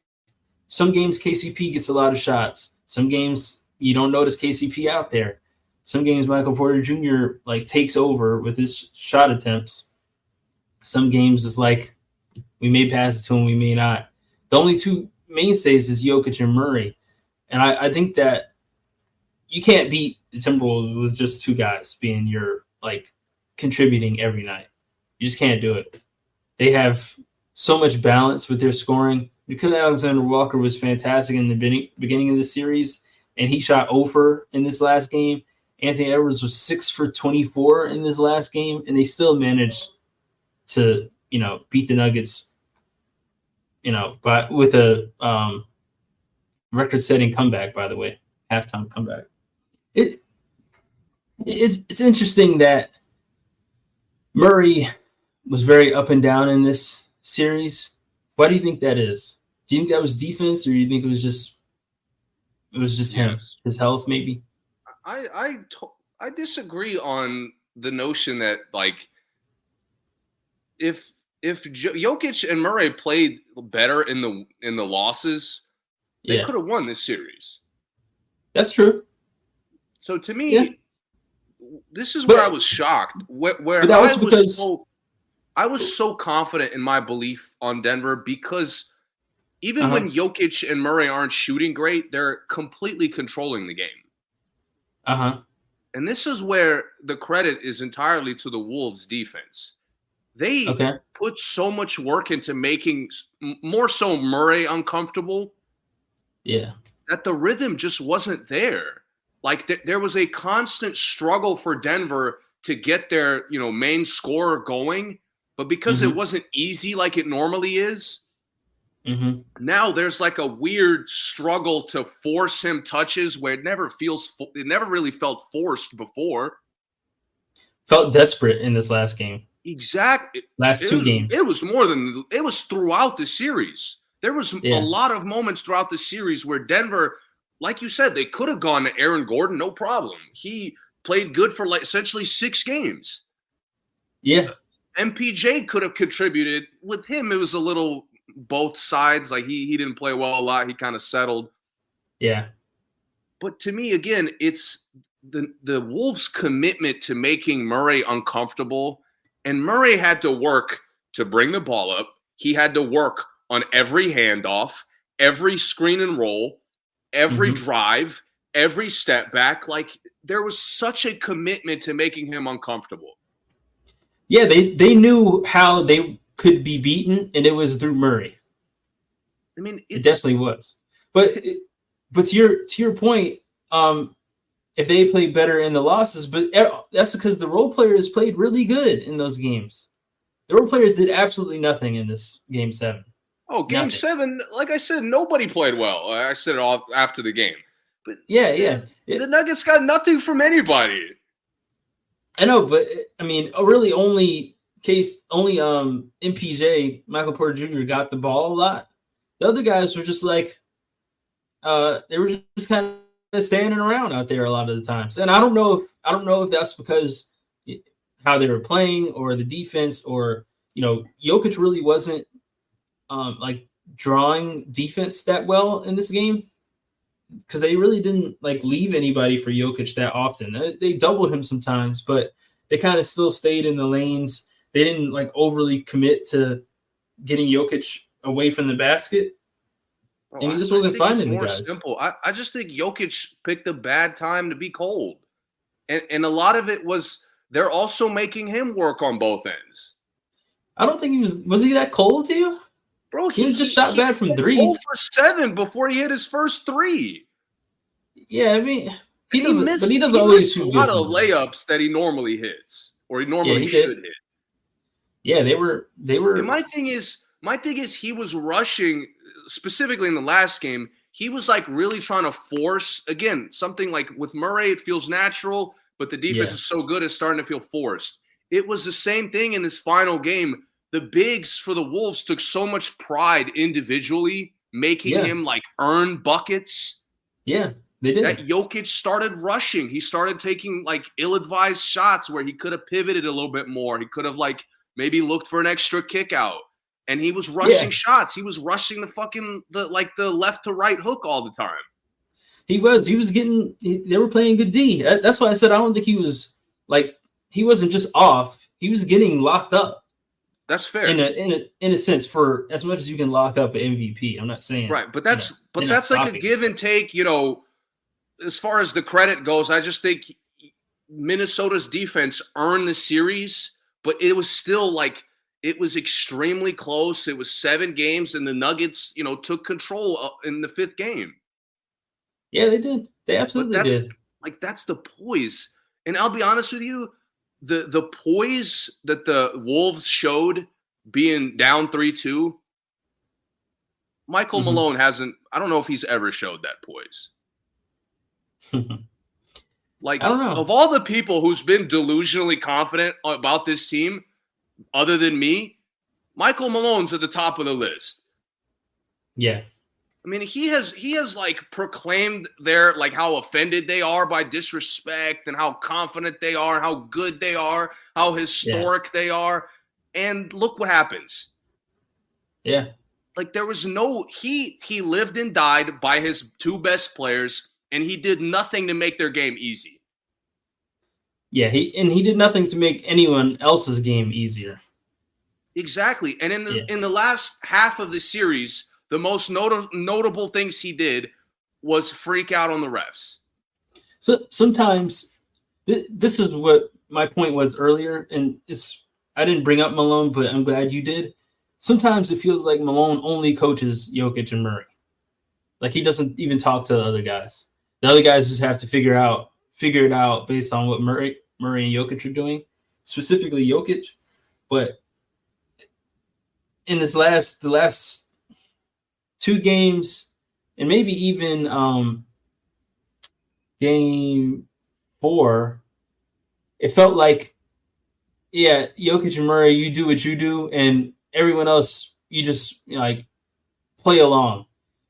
Some games KCP gets a lot of shots. Some games you don't notice KCP out there. Some games Michael Porter Jr. Takes over with his shot attempts. Some games is we may pass it to him, we may not. The only 2 mainstays is Jokic and Murray. And I think that you can't beat the Timberwolves with just 2 guys being your contributing every night. You just can't do it. They have so much balance with their scoring. Because Alexander Walker was fantastic in the beginning of the series, and he shot over in this last game. Anthony Edwards was 6 for 24 in this last game, and they still managed to, beat the Nuggets, but with a record-setting comeback, by the way, halftime comeback. It's interesting that Murray was very up and down in this series. Why do you think that is? Do you think that was defense, or do you think it was just him, his health, maybe? I disagree on the notion that if Jokic and Murray played better in the losses, they could have won this series. That's true. So to me, this is where I was shocked. Where I was so confident in my belief on Denver because even when Jokic and Murray aren't shooting great, they're completely controlling the game. And this is where the credit is entirely to the Wolves' defense. They put so much work into making more so Murray uncomfortable. Yeah. That the rhythm just wasn't there. There was a constant struggle for Denver to get their, main scorer going. But because it wasn't easy like it normally is, now there's a weird struggle to force him touches where it never really felt forced before. Felt desperate in this last game. Exactly. Last 2 games. It was throughout the series. There was a lot of moments throughout the series where Denver, like you said, they could have gone to Aaron Gordon, no problem. He played good for essentially 6 games. Yeah. MPJ could have contributed. With him, it was a little both sides. He didn't play well a lot. He kind of settled. Yeah. But to me, again, it's the Wolves' commitment to making Murray uncomfortable. And Murray had to work to bring the ball up. He had to work on every handoff, every screen and roll, every drive, every step back. There was such a commitment to making him uncomfortable. Yeah, they knew how they could be beaten, and it was through Murray. I mean, it definitely was. But to your point, if they played better in the losses, but that's because the role players played really good in those games. The role players did absolutely nothing in this game 7. Oh, game Nothing. 7, like I said, nobody played well. I said it all after the game. But yeah. The Nuggets got nothing from anybody. I know, but I mean, really only MPJ, Michael Porter Jr. got the ball a lot. The other guys were just like, they were just kind of standing around out there a lot of the times. And I don't know if that's because how they were playing or the defense or, Jokic really wasn't like drawing defense that well in this game, because they really didn't like leave anybody for Jokic that often. They doubled him sometimes, but they kind of still stayed in the lanes. They didn't like overly commit to getting Jokic away from the basket. And he just wasn't finding the guys. Simple. I just think Jokic picked a bad time to be cold. And a lot of it was they're also making him work on both ends. I don't think was he that cold to you? Bro, he just shot bad from 3. 0 for 7 before he hit his first 3. Yeah, I mean, he doesn't always shoot a lot of layups that he normally hits, or he normally should hit. Yeah, they were. And my thing is he was rushing, specifically in the last game. He was like really trying to force, again, something like with Murray, it feels natural, but the defense is so good, it's starting to feel forced. It was the same thing in this final game. The bigs for the Wolves took so much pride individually, making him like earn buckets. Yeah, they did. That Jokic started rushing. He started taking like ill-advised shots where he could have pivoted a little bit more. He could have like maybe looked for an extra kick out. And he was rushing shots. He was rushing the left to right hook all the time. He was getting. They were playing good D. That's why I said I don't think he was like he wasn't just off. He was getting locked up. That's fair. In a sense, for as much as you can lock up an MVP. I'm not saying right, but that's like a give and take. As far as the credit goes, I just think Minnesota's defense earned the series, but it was still like it was extremely close. It was 7 games, and the Nuggets, took control in the 5th game. Yeah, they did. They absolutely did. Like that's the poise. And I'll be honest with you. The poise that the Wolves showed being down 3-2, Michael Malone hasn't – I don't know if he's ever showed that poise. Like, I don't know. Of all the people who's been delusionally confident about this team, other than me, Michael Malone's at the top of the list. Yeah. I mean, he has like proclaimed their like how offended they are by disrespect and how confident they are, how good they are, how historic they are. And look what happens. Yeah. Like there was he lived and died by his 2 best players, and he did nothing to make their game easy. Yeah, he did nothing to make anyone else's game easier. Exactly. And in the last half of the series, the most notable things he did was freak out on the refs. So sometimes this is what my point was earlier, and I didn't bring up Malone, but I'm glad you did. Sometimes it feels like Malone only coaches Jokic and Murray. Like he doesn't even talk to the other guys. The other guys just have to figure it out based on what Murray and Jokic are doing, specifically Jokic. But in the last 2 games, and maybe even game 4, it felt like, Jokic and Murray, you do what you do, and everyone else, you just like play along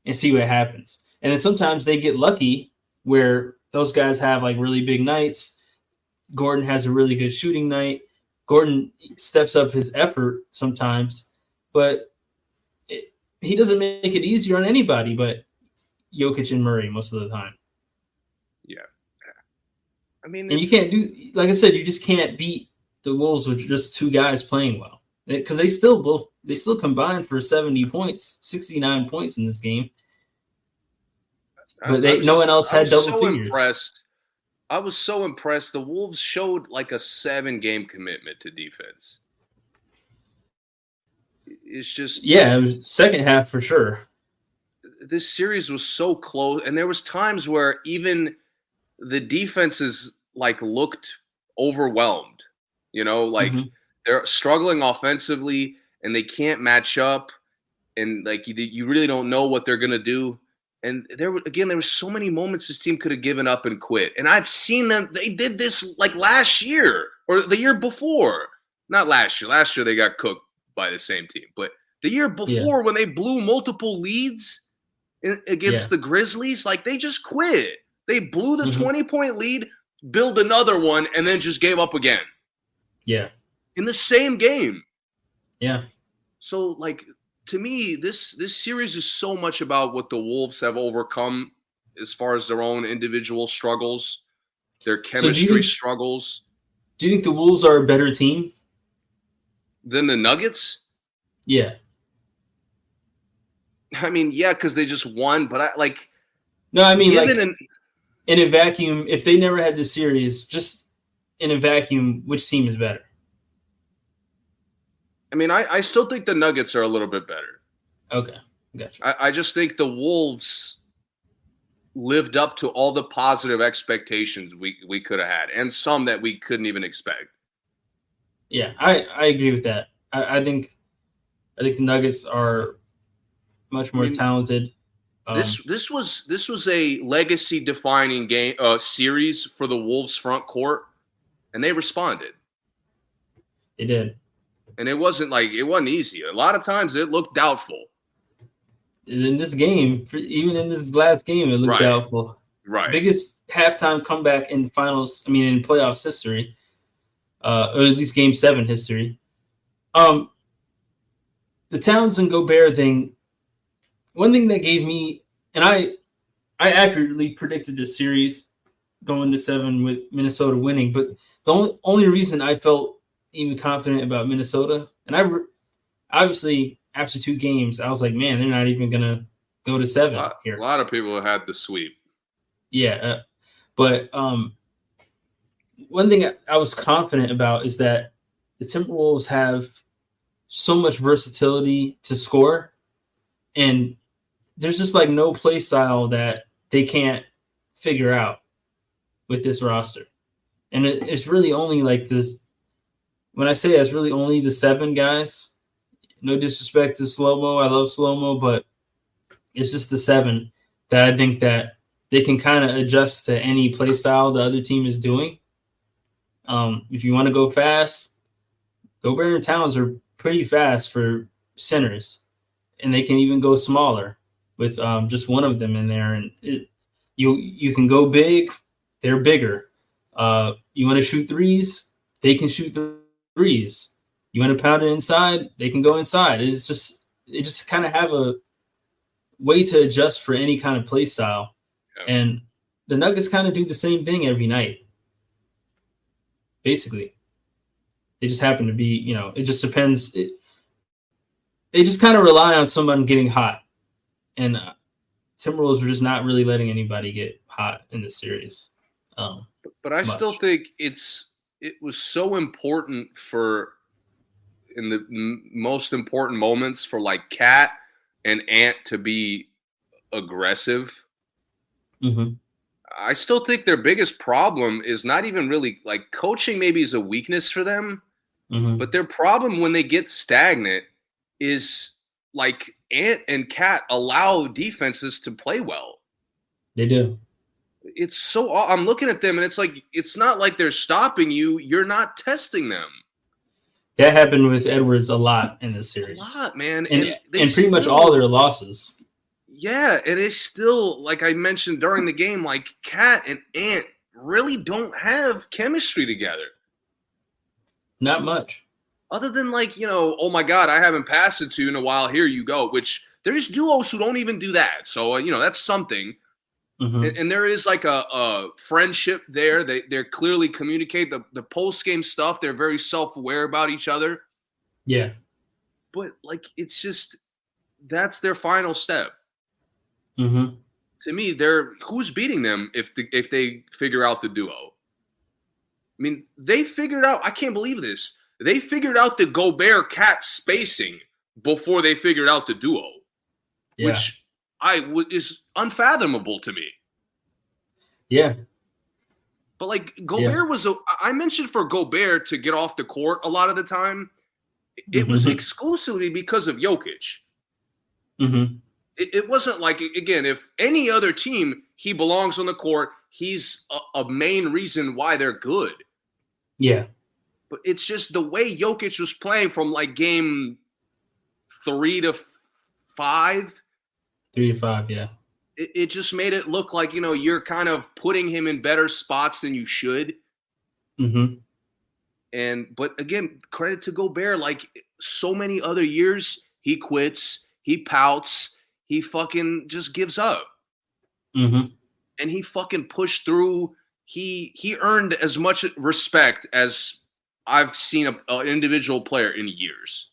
and see what happens. And then sometimes they get lucky where those guys have like really big nights. Gordon has a really good shooting night. Gordon steps up his effort sometimes, but he doesn't make it easier on anybody but Jokic and Murray most of the time. Yeah. I mean, and you can't do, like I said, you just can't beat the Wolves with just 2 guys playing well, because they still combined for 70 points, 69 points in this game. But no one else had double figures. I was so impressed. The Wolves showed like a 7-game commitment to defense. It's just it was second half for sure. This series was so close, and there was times where even the defenses like looked overwhelmed. Like Mhm. they're struggling offensively and they can't match up, and like you really don't know what they're gonna do. And there were so many moments this team could have given up and quit. And I've seen them. They did this like last year or the year before. Not last year. Last year they got cooked by the same team. But the year Yeah. before, when they blew multiple leads against Yeah. the Grizzlies, like they just quit. They blew the Mhm. 20-point lead, build another one, and then just gave up again Yeah. in the same game. Yeah. So, like, to me, this series is so much about what the Wolves have overcome as far as their own individual struggles, their So chemistry struggles, do you think the Wolves are a better team? than the Nuggets. Yeah. I mean, yeah, because they just won, but I like No, I mean, given like, an in a vacuum, if they never had this series, just in a vacuum, which team is better? I mean, I still think the Nuggets are a little bit better. Okay, gotcha. I just think the Wolves lived up to all the positive expectations we could have had, and some that we couldn't even expect. Yeah, I agree with that. I think the Nuggets are much I more mean, talented. this was a legacy defining game series for the Wolves front court, and they responded. They did. And it wasn't easy. A lot of times it looked doubtful. In this game, even in this last game, it looked doubtful. Right. Biggest halftime comeback in finals. I mean, in playoffs history, or at least Game 7 history. The Towns and Gobert thing. One thing that gave me, and I accurately predicted this series going to 7 with Minnesota winning, but the only reason I felt even confident about Minnesota, and obviously after 2 games, I was like, man, they're not even gonna go to 7 here. A lot of people had the sweep. Yeah, but one thing I was confident about is that the Timberwolves have so much versatility to score, and there's just like no play style that they can't figure out with this roster. And it's really only like this. When I say it's really only the 7 guys. No disrespect to Slow-Mo. I love Slow-Mo, but it's just the 7 that I think that they can kind of adjust to any play style the other team is doing. If you want to go fast, Gobert and Towns are pretty fast for centers, and they can even go smaller with just one of them in there. And you can go big, they're bigger. You want to shoot threes, they can shoot threes. You want to pound it inside, they can go inside. They just kind of have a way to adjust for any kind of play style. Yeah. And the Nuggets kind of do the same thing every night. Basically. They just happen to be, it just depends. They just kind of rely on someone getting hot. And Timberwolves were just not really letting anybody get hot in this series. But I still think it was so important in the most important moments for like Cat and Ant to be aggressive. Mm-hmm. I still think their biggest problem is not even really like coaching maybe is a weakness for them, but their problem when they get stagnant is like Ant and Cat allow defenses to play well. They do. It's so I'm looking at them and it's like it's not like they're stopping you. You're not testing them. That happened with Edwards a lot in this series. A lot, man. And pretty much all their losses. Yeah, and it's still, like I mentioned during the game, like Cat and Ant really don't have chemistry together. Not much. Other than like, oh my God, I haven't passed it to you in a while. Here you go. Which there's duos who don't even do that. So, that's something. Mm-hmm. And there is like a friendship there. They're clearly communicate the post-game stuff. They're very self-aware about each other. Yeah. But like, it's just, that's their final step. Mm-hmm. To me, who's beating them if they figure out the duo? I mean, they figured out. I can't believe this. They figured out the Gobert Cat spacing before they figured out the duo, which is unfathomable to me. Yeah, But like Gobert I mentioned for Gobert to get off the court a lot of the time, it was exclusively because of Jokic. Mm-hmm. It wasn't like, again, if any other team, he belongs on the court, he's a main reason why they're good. Yeah. But it's just the way Jokic was playing from like game 3 to 5. 3 to 5, yeah. It just made it look like, you're kind of putting him in better spots than you should. Mm-hmm. But again, credit to Gobert. Like so many other years, he quits, he pouts, he fucking just gives up. Mm-hmm. And he fucking pushed through. He earned as much respect as I've seen an individual player in years.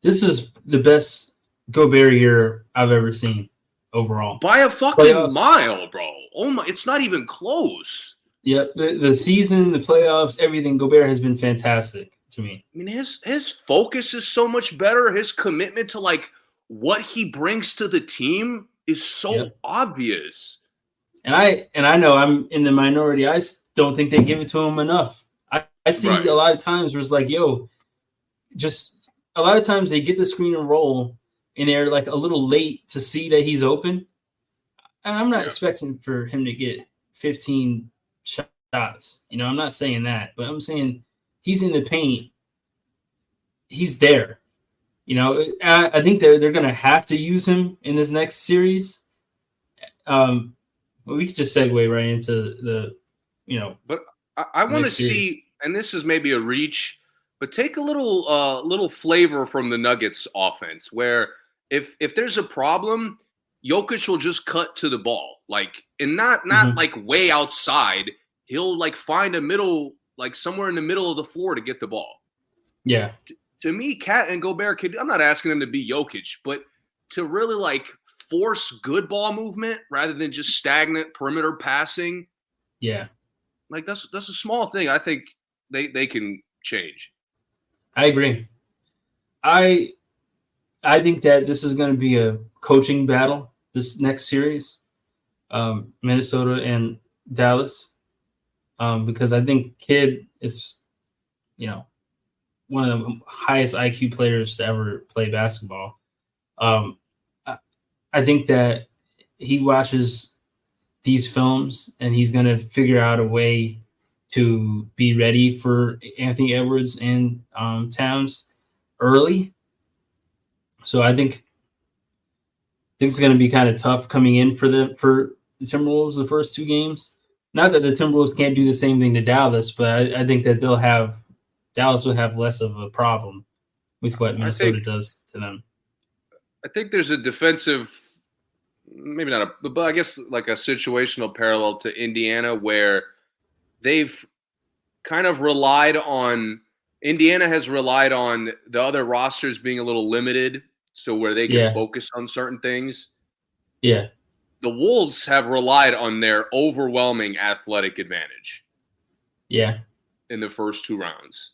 This is the best Gobert year I've ever seen overall. By a fucking mile, bro. Oh my, it's not even close. Yeah, the season, the playoffs, everything, Gobert has been fantastic to me. I mean, his focus is so much better. His commitment to like what he brings to the team is so obvious. And I know I'm in the minority. I don't think they give it to him enough. I see a lot of times where it's like, just a lot of times they get the screen and roll and they're like a little late to see that he's open. And I'm not expecting for him to get 15 shots. I'm not saying that, but I'm saying he's in the paint. He's there. I think they're going to have to use him in this next series. We could just segue right into the. But I want to see, and this is maybe a reach, but take a little flavor from the Nuggets offense, where if there's a problem, Jokic will just cut to the ball, like, and not like way outside. He'll like find a middle, like somewhere in the middle of the floor to get the ball. Yeah. To me, Cat and Gobert I'm not asking them to be Jokic, but to really like force good ball movement rather than just stagnant perimeter passing. Yeah. Like that's a small thing. I think they can change. I agree. I think that this is going to be a coaching battle this next series, Minnesota and Dallas, because I think Kidd is, one of the highest IQ players to ever play basketball. I think that he watches these films and he's going to figure out a way to be ready for Anthony Edwards and Towns early. So I think it's going to be kind of tough coming in for the Timberwolves the first 2 games. Not that the Timberwolves can't do the same thing to Dallas, but I think that Dallas will have less of a problem with what Minnesota does to them. I think there's a defensive, maybe not but I guess like a situational parallel to Indiana where they've kind of Indiana has relied on the other rosters being a little limited, so where they can focus on certain things. Yeah. The Wolves have relied on their overwhelming athletic advantage. Yeah. In the first 2 rounds.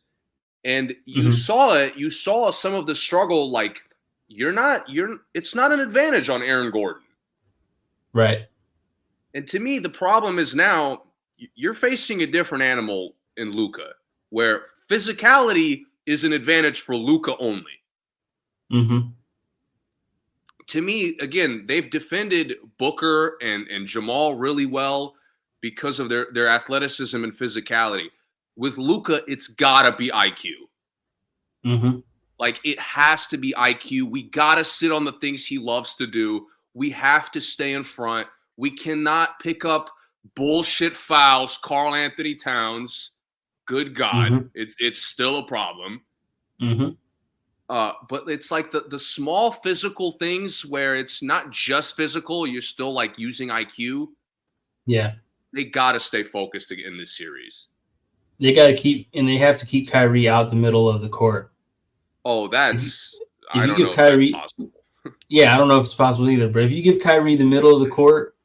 And you saw it. You saw some of the struggle. Like it's not an advantage on Aaron Gordon. Right. And to me, the problem is now you're facing a different animal in Luka, where physicality is an advantage for Luka only. Mm-hmm. To me, again, they've defended Booker and Jamal really well because of their athleticism and physicality. With Luka, it's gotta be IQ. Mm-hmm. Like it has to be IQ. We gotta sit on the things he loves to do. We have to stay in front. We cannot pick up bullshit fouls. Karl Anthony Towns, good God, it's still a problem. Mm-hmm. But it's like the small physical things where it's not just physical. You're still like using IQ. Yeah, they gotta stay focused in this series. They have to keep Kyrie out the middle of the court. Oh, that's I don't know if that's possible. Yeah, I don't know if it's possible either. But if you give Kyrie the middle of the court,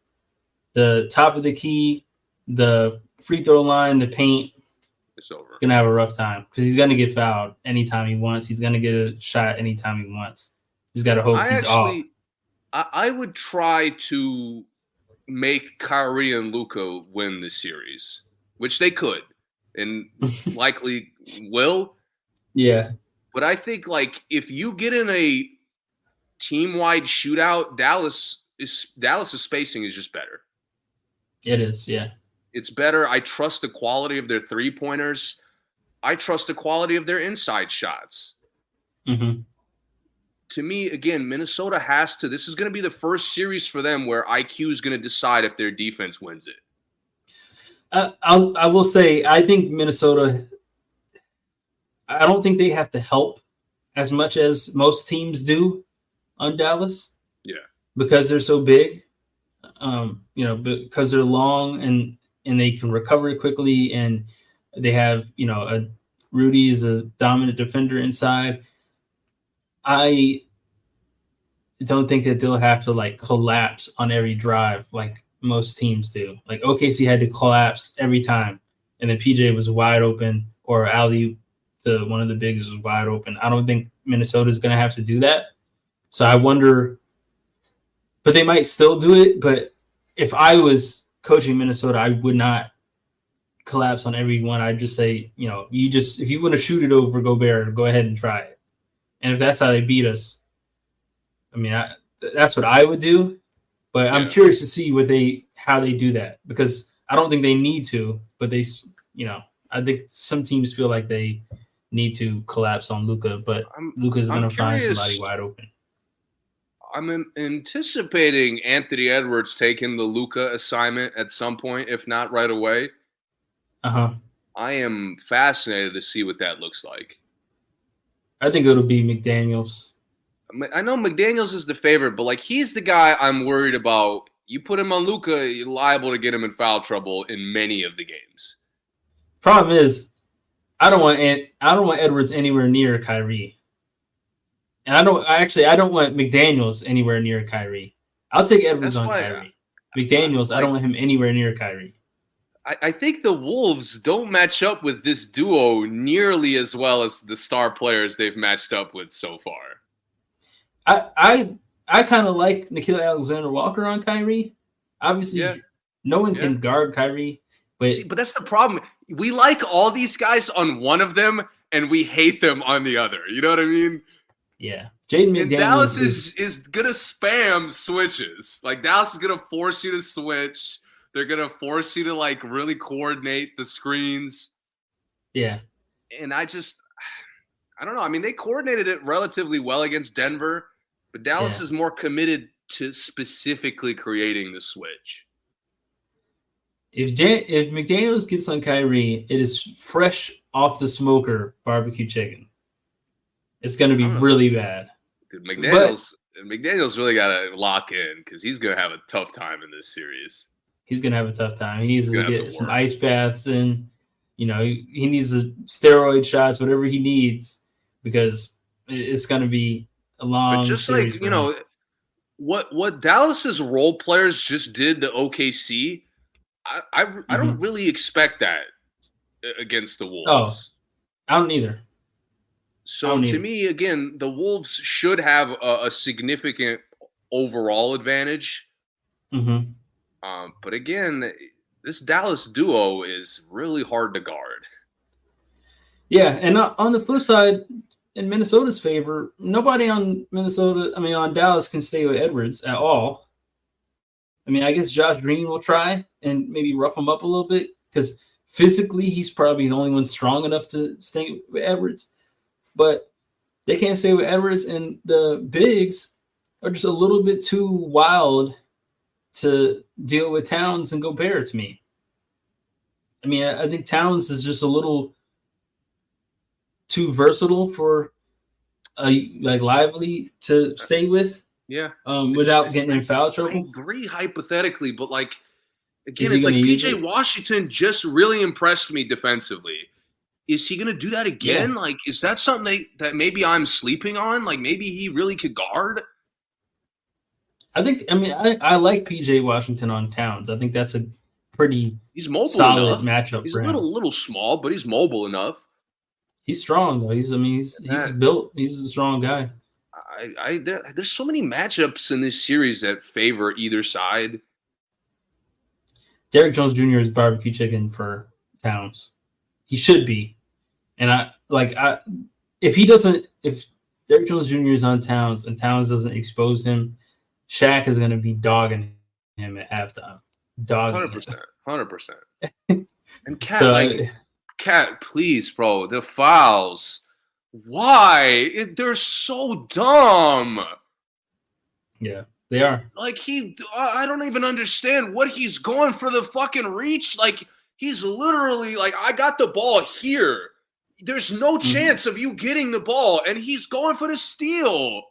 the top of the key, the free throw line, the paint, it's over. Gonna have a rough time because he's gonna get fouled anytime he wants. He's gonna get a shot anytime he wants. He's got to hope he's off. I would try to make Kyrie and Luka win the series which they could and likely will. Yeah. But I think like if you get in a team-wide shootout, Dallas's spacing is just better. It is, yeah. It's better. I trust the quality of their three-pointers. I trust the quality of their inside shots. Mm-hmm. To me, again, Minnesota has to. This is going to be the first series for them where IQ is going to decide if their defense wins it. I will say, I think Minnesota, I don't think they have to help as much as most teams do on Dallas. Yeah. Because they're so big, because they're long and they can recover quickly, and they have, Rudy is a dominant defender inside. I don't think that they'll have to like collapse on every drive like most teams do. Like OKC had to collapse every time, and then PJ was wide open, or alley to one of the bigs was wide open. I don't think Minnesota is going to have to do that. So I wonder, but they might still do it. But if I was coaching Minnesota, I would not collapse on everyone. I'd just say, if you want to shoot it over Gobert, go ahead and try it. And if that's how they beat us, I mean, that's what I would do. But I'm curious to see how they do that, because I don't think they need to, but they, I think some teams feel like they need to collapse on Luka, but Luka's going to find somebody wide open. I'm anticipating Anthony Edwards taking the Luka assignment at some point, if not right away. Uh-huh. I am fascinated to see what that looks like. I think it'll be McDaniels. I know McDaniels is the favorite, but like he's the guy I'm worried about. You put him on Luka, you're liable to get him in foul trouble in many of the games. Problem is, I don't want Edwards anywhere near Kyrie. And I don't want McDaniels anywhere near Kyrie. I'll take Edwards on Kyrie. McDaniels, I don't want him anywhere near Kyrie. I think the Wolves don't match up with this duo nearly as well as the star players they've matched up with so far. I kind of like Nickeil Alexander-Walker on Kyrie. Obviously, no one can guard Kyrie. But that's the problem. We like all these guys on one of them, and we hate them on the other. You know what I mean? Yeah. Jaden McDaniels. And Dallas is going to spam switches. Like, Dallas is going to force you to switch. They're going to force you to, like, really coordinate the screens. Yeah. And I don't know. I mean, they coordinated it relatively well against Denver, but Dallas is more committed to specifically creating the switch. If McDaniels gets on Kyrie, it is fresh off the smoker barbecue chicken. It's going to be really bad. Dude, McDaniels really got to lock in, because he's going to have a tough time in this series. He's going to have a tough time. He needs to get some ice baths in. He needs the steroid shots, whatever he needs, because it's going to be a long But just series. What Dallas's role players just did to OKC, I don't really expect that against the Wolves. Oh, I don't either. So to me, again, the Wolves should have a significant overall advantage. Mm-hmm. But again, this Dallas duo is really hard to guard. Yeah, and on the flip side, in Minnesota's favor, nobody on Dallas can stay with Edwards at all. I mean, I guess Josh Green will try and maybe rough him up a little bit, because physically he's probably the only one strong enough to stay with Edwards. But they can't stay with Edwards, and the bigs are just a little bit too wild to deal with Towns and Gobert to me. I mean, I think Towns is just a little too versatile for Lively to stay with. Yeah. Without getting in foul trouble. I agree hypothetically, but again, it's like PJ Washington just really impressed me defensively. Is he going to do that again? Yeah. Like, is that something that maybe I'm sleeping on? Like, maybe he really could guard? I like PJ Washington on Towns. I think that's a pretty solid matchup. He's a little small, but he's mobile enough. He's strong though. He's built. He's a strong guy. There's so many matchups in this series that favor either side. Derrick Jones Jr. is barbecue chicken for Towns. He should be. And if Derrick Jones Jr. is on Towns and Towns doesn't expose him, Shaq is going to be dogging him at halftime. 100%. And Cat, please, bro, the fouls. Why? They're so dumb. Yeah, they are. Like I don't even understand what he's going for the fucking reach. Like he's literally like, I got the ball here. There's no chance of you getting the ball, and he's going for the steal.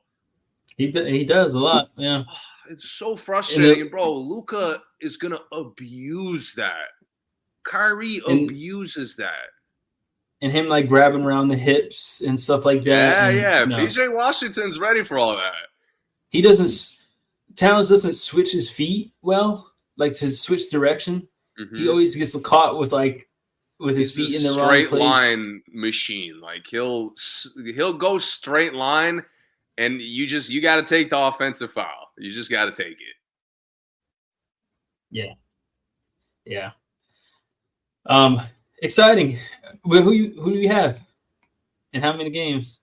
He does a lot, yeah. It's so frustrating, bro. Luka is gonna abuse that. Kyrie abuses that. And him like grabbing around the hips and stuff like that. Yeah. PJ Washington's ready for all that. Towns doesn't switch his feet well, like to switch direction. Mm-hmm. He always gets caught with his feet in the wrong place. Straight line machine. Like he'll go straight line, and you got to take the offensive foul. You just got to take it. Yeah. Exciting. Well, who do you have, and how many games?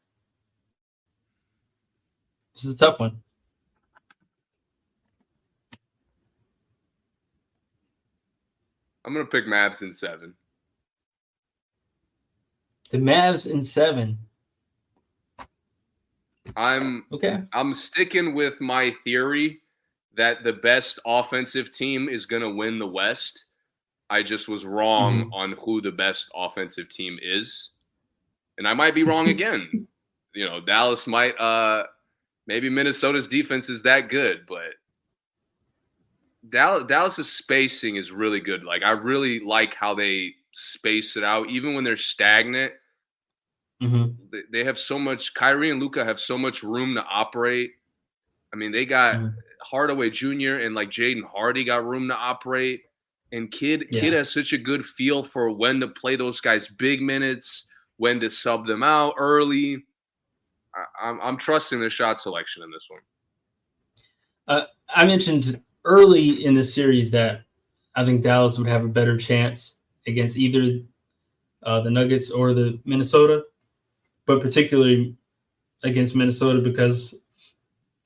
This is a tough one. I'm gonna pick Mavs in 7. The Mavs in 7. I'm sticking with my theory that the best offensive team is gonna win the West. I just was wrong on who the best offensive team is, and I might be wrong again. Dallas might. Maybe Minnesota's defense is that good, but Dallas's spacing is really good. Like I really like how they space it out, even when they're stagnant. Mm-hmm. They have so much. Kyrie and Luka have so much room to operate. I mean, they got Hardaway Jr. and like Jaden Hardy got room to operate. And Kid has such a good feel for when to play those guys big minutes, when to sub them out early. I'm trusting the shot selection in this one. I mentioned early in the series that I think Dallas would have a better chance against either the Nuggets or the Minnesota, but particularly against Minnesota because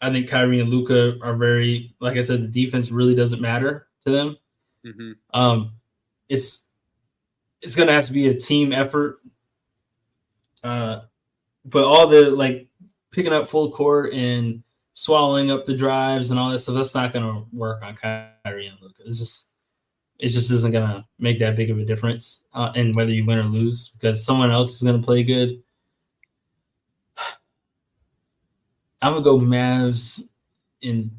I think Kyrie and Luka are very, like I said, the defense really doesn't matter to them. Mm-hmm. It's going to have to be a team effort. But all the picking up full court and swallowing up the drives and all that stuff, that's not going to work on Kyrie and Luka. It just isn't going to make that big of a difference in whether you win or lose because someone else is going to play good. I'm going to go Mavs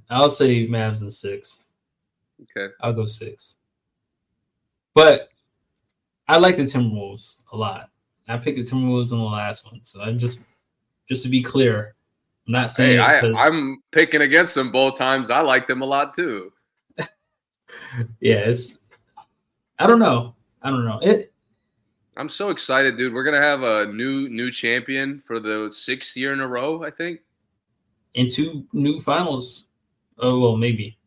I'll say Mavs in 6. Okay. I'll go 6. But I like the Timberwolves a lot. I picked the Timberwolves in the last one. So I'm just to be clear, I'm not saying I'm picking against them both times. I like them a lot too. Yeah, I don't know. I'm so excited, dude. We're gonna have a new champion for the 6th year in a row, I think. And 2 new finals. Oh well, maybe.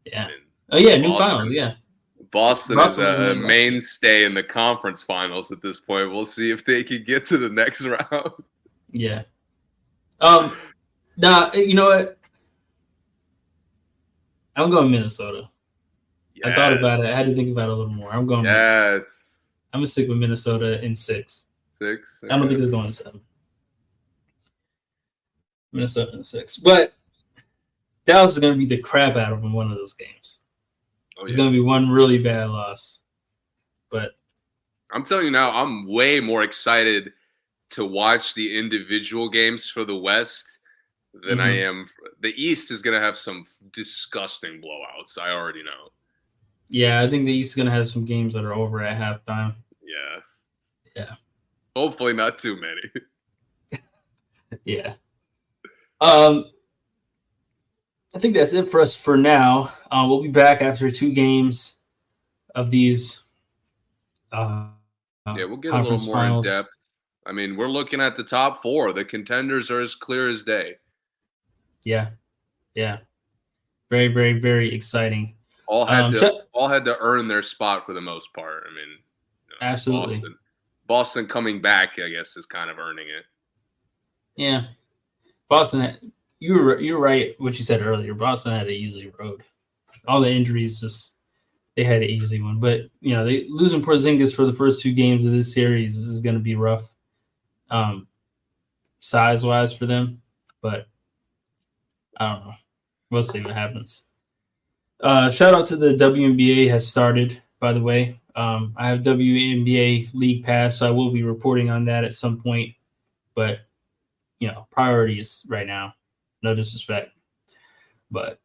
Yeah. Oh yeah, new finals. Yeah. Boston is a mainstay in the conference finals at this point. We'll see if they can get to the next round. Yeah. You know what? I'm going Minnesota. Yes. I thought about it. I had to think about it a little more. I'm going Minnesota. I'm going to stick with Minnesota in 6. 6? Okay. I don't think it's going to 7. Minnesota in 6. But Dallas is going to beat the crap out of them in one of those games. It's going to be one really bad loss. But I'm telling you now, I'm way more excited to watch the individual games for the West than I am. The East is going to have some disgusting blowouts. I already know. Yeah, I think the East is going to have some games that are over at halftime. Yeah. Hopefully not too many. Yeah. I think that's it for us for now. We'll be back after 2 games of these. We'll get a little more finals. In depth. I mean, we're looking at the top 4. The contenders are as clear as day. Yeah. Very, very, very exciting. All had to earn their spot for the most part. I mean, Absolutely. Boston coming back, I guess, is kind of earning it. Yeah. Boston, you're right what you said earlier. Boston had an easy road. All the injuries, just they had an easy one. But, they losing Porzingis for the first 2 games of this series is going to be rough, size-wise for them. But I don't know. We'll see what happens. Shout out to the WNBA has started, by the way. I have WNBA League Pass, so I will be reporting on that at some point. But, priorities right now. No disrespect. But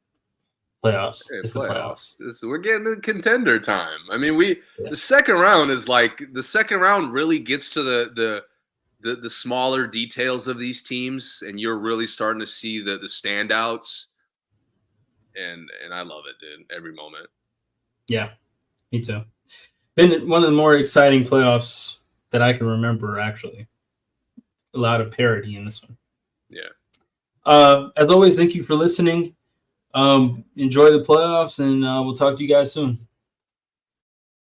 playoffs. It's the playoffs. We're getting to contender time. I mean, the second round is the second round really gets to the smaller details of these teams, and you're really starting to see the standouts. And I love it, dude. Every moment. Yeah, me too. Been one of the more exciting playoffs that I can remember, actually. A lot of parity in this one. Yeah. As always, thank you for listening. Enjoy the playoffs, and we'll talk to you guys soon.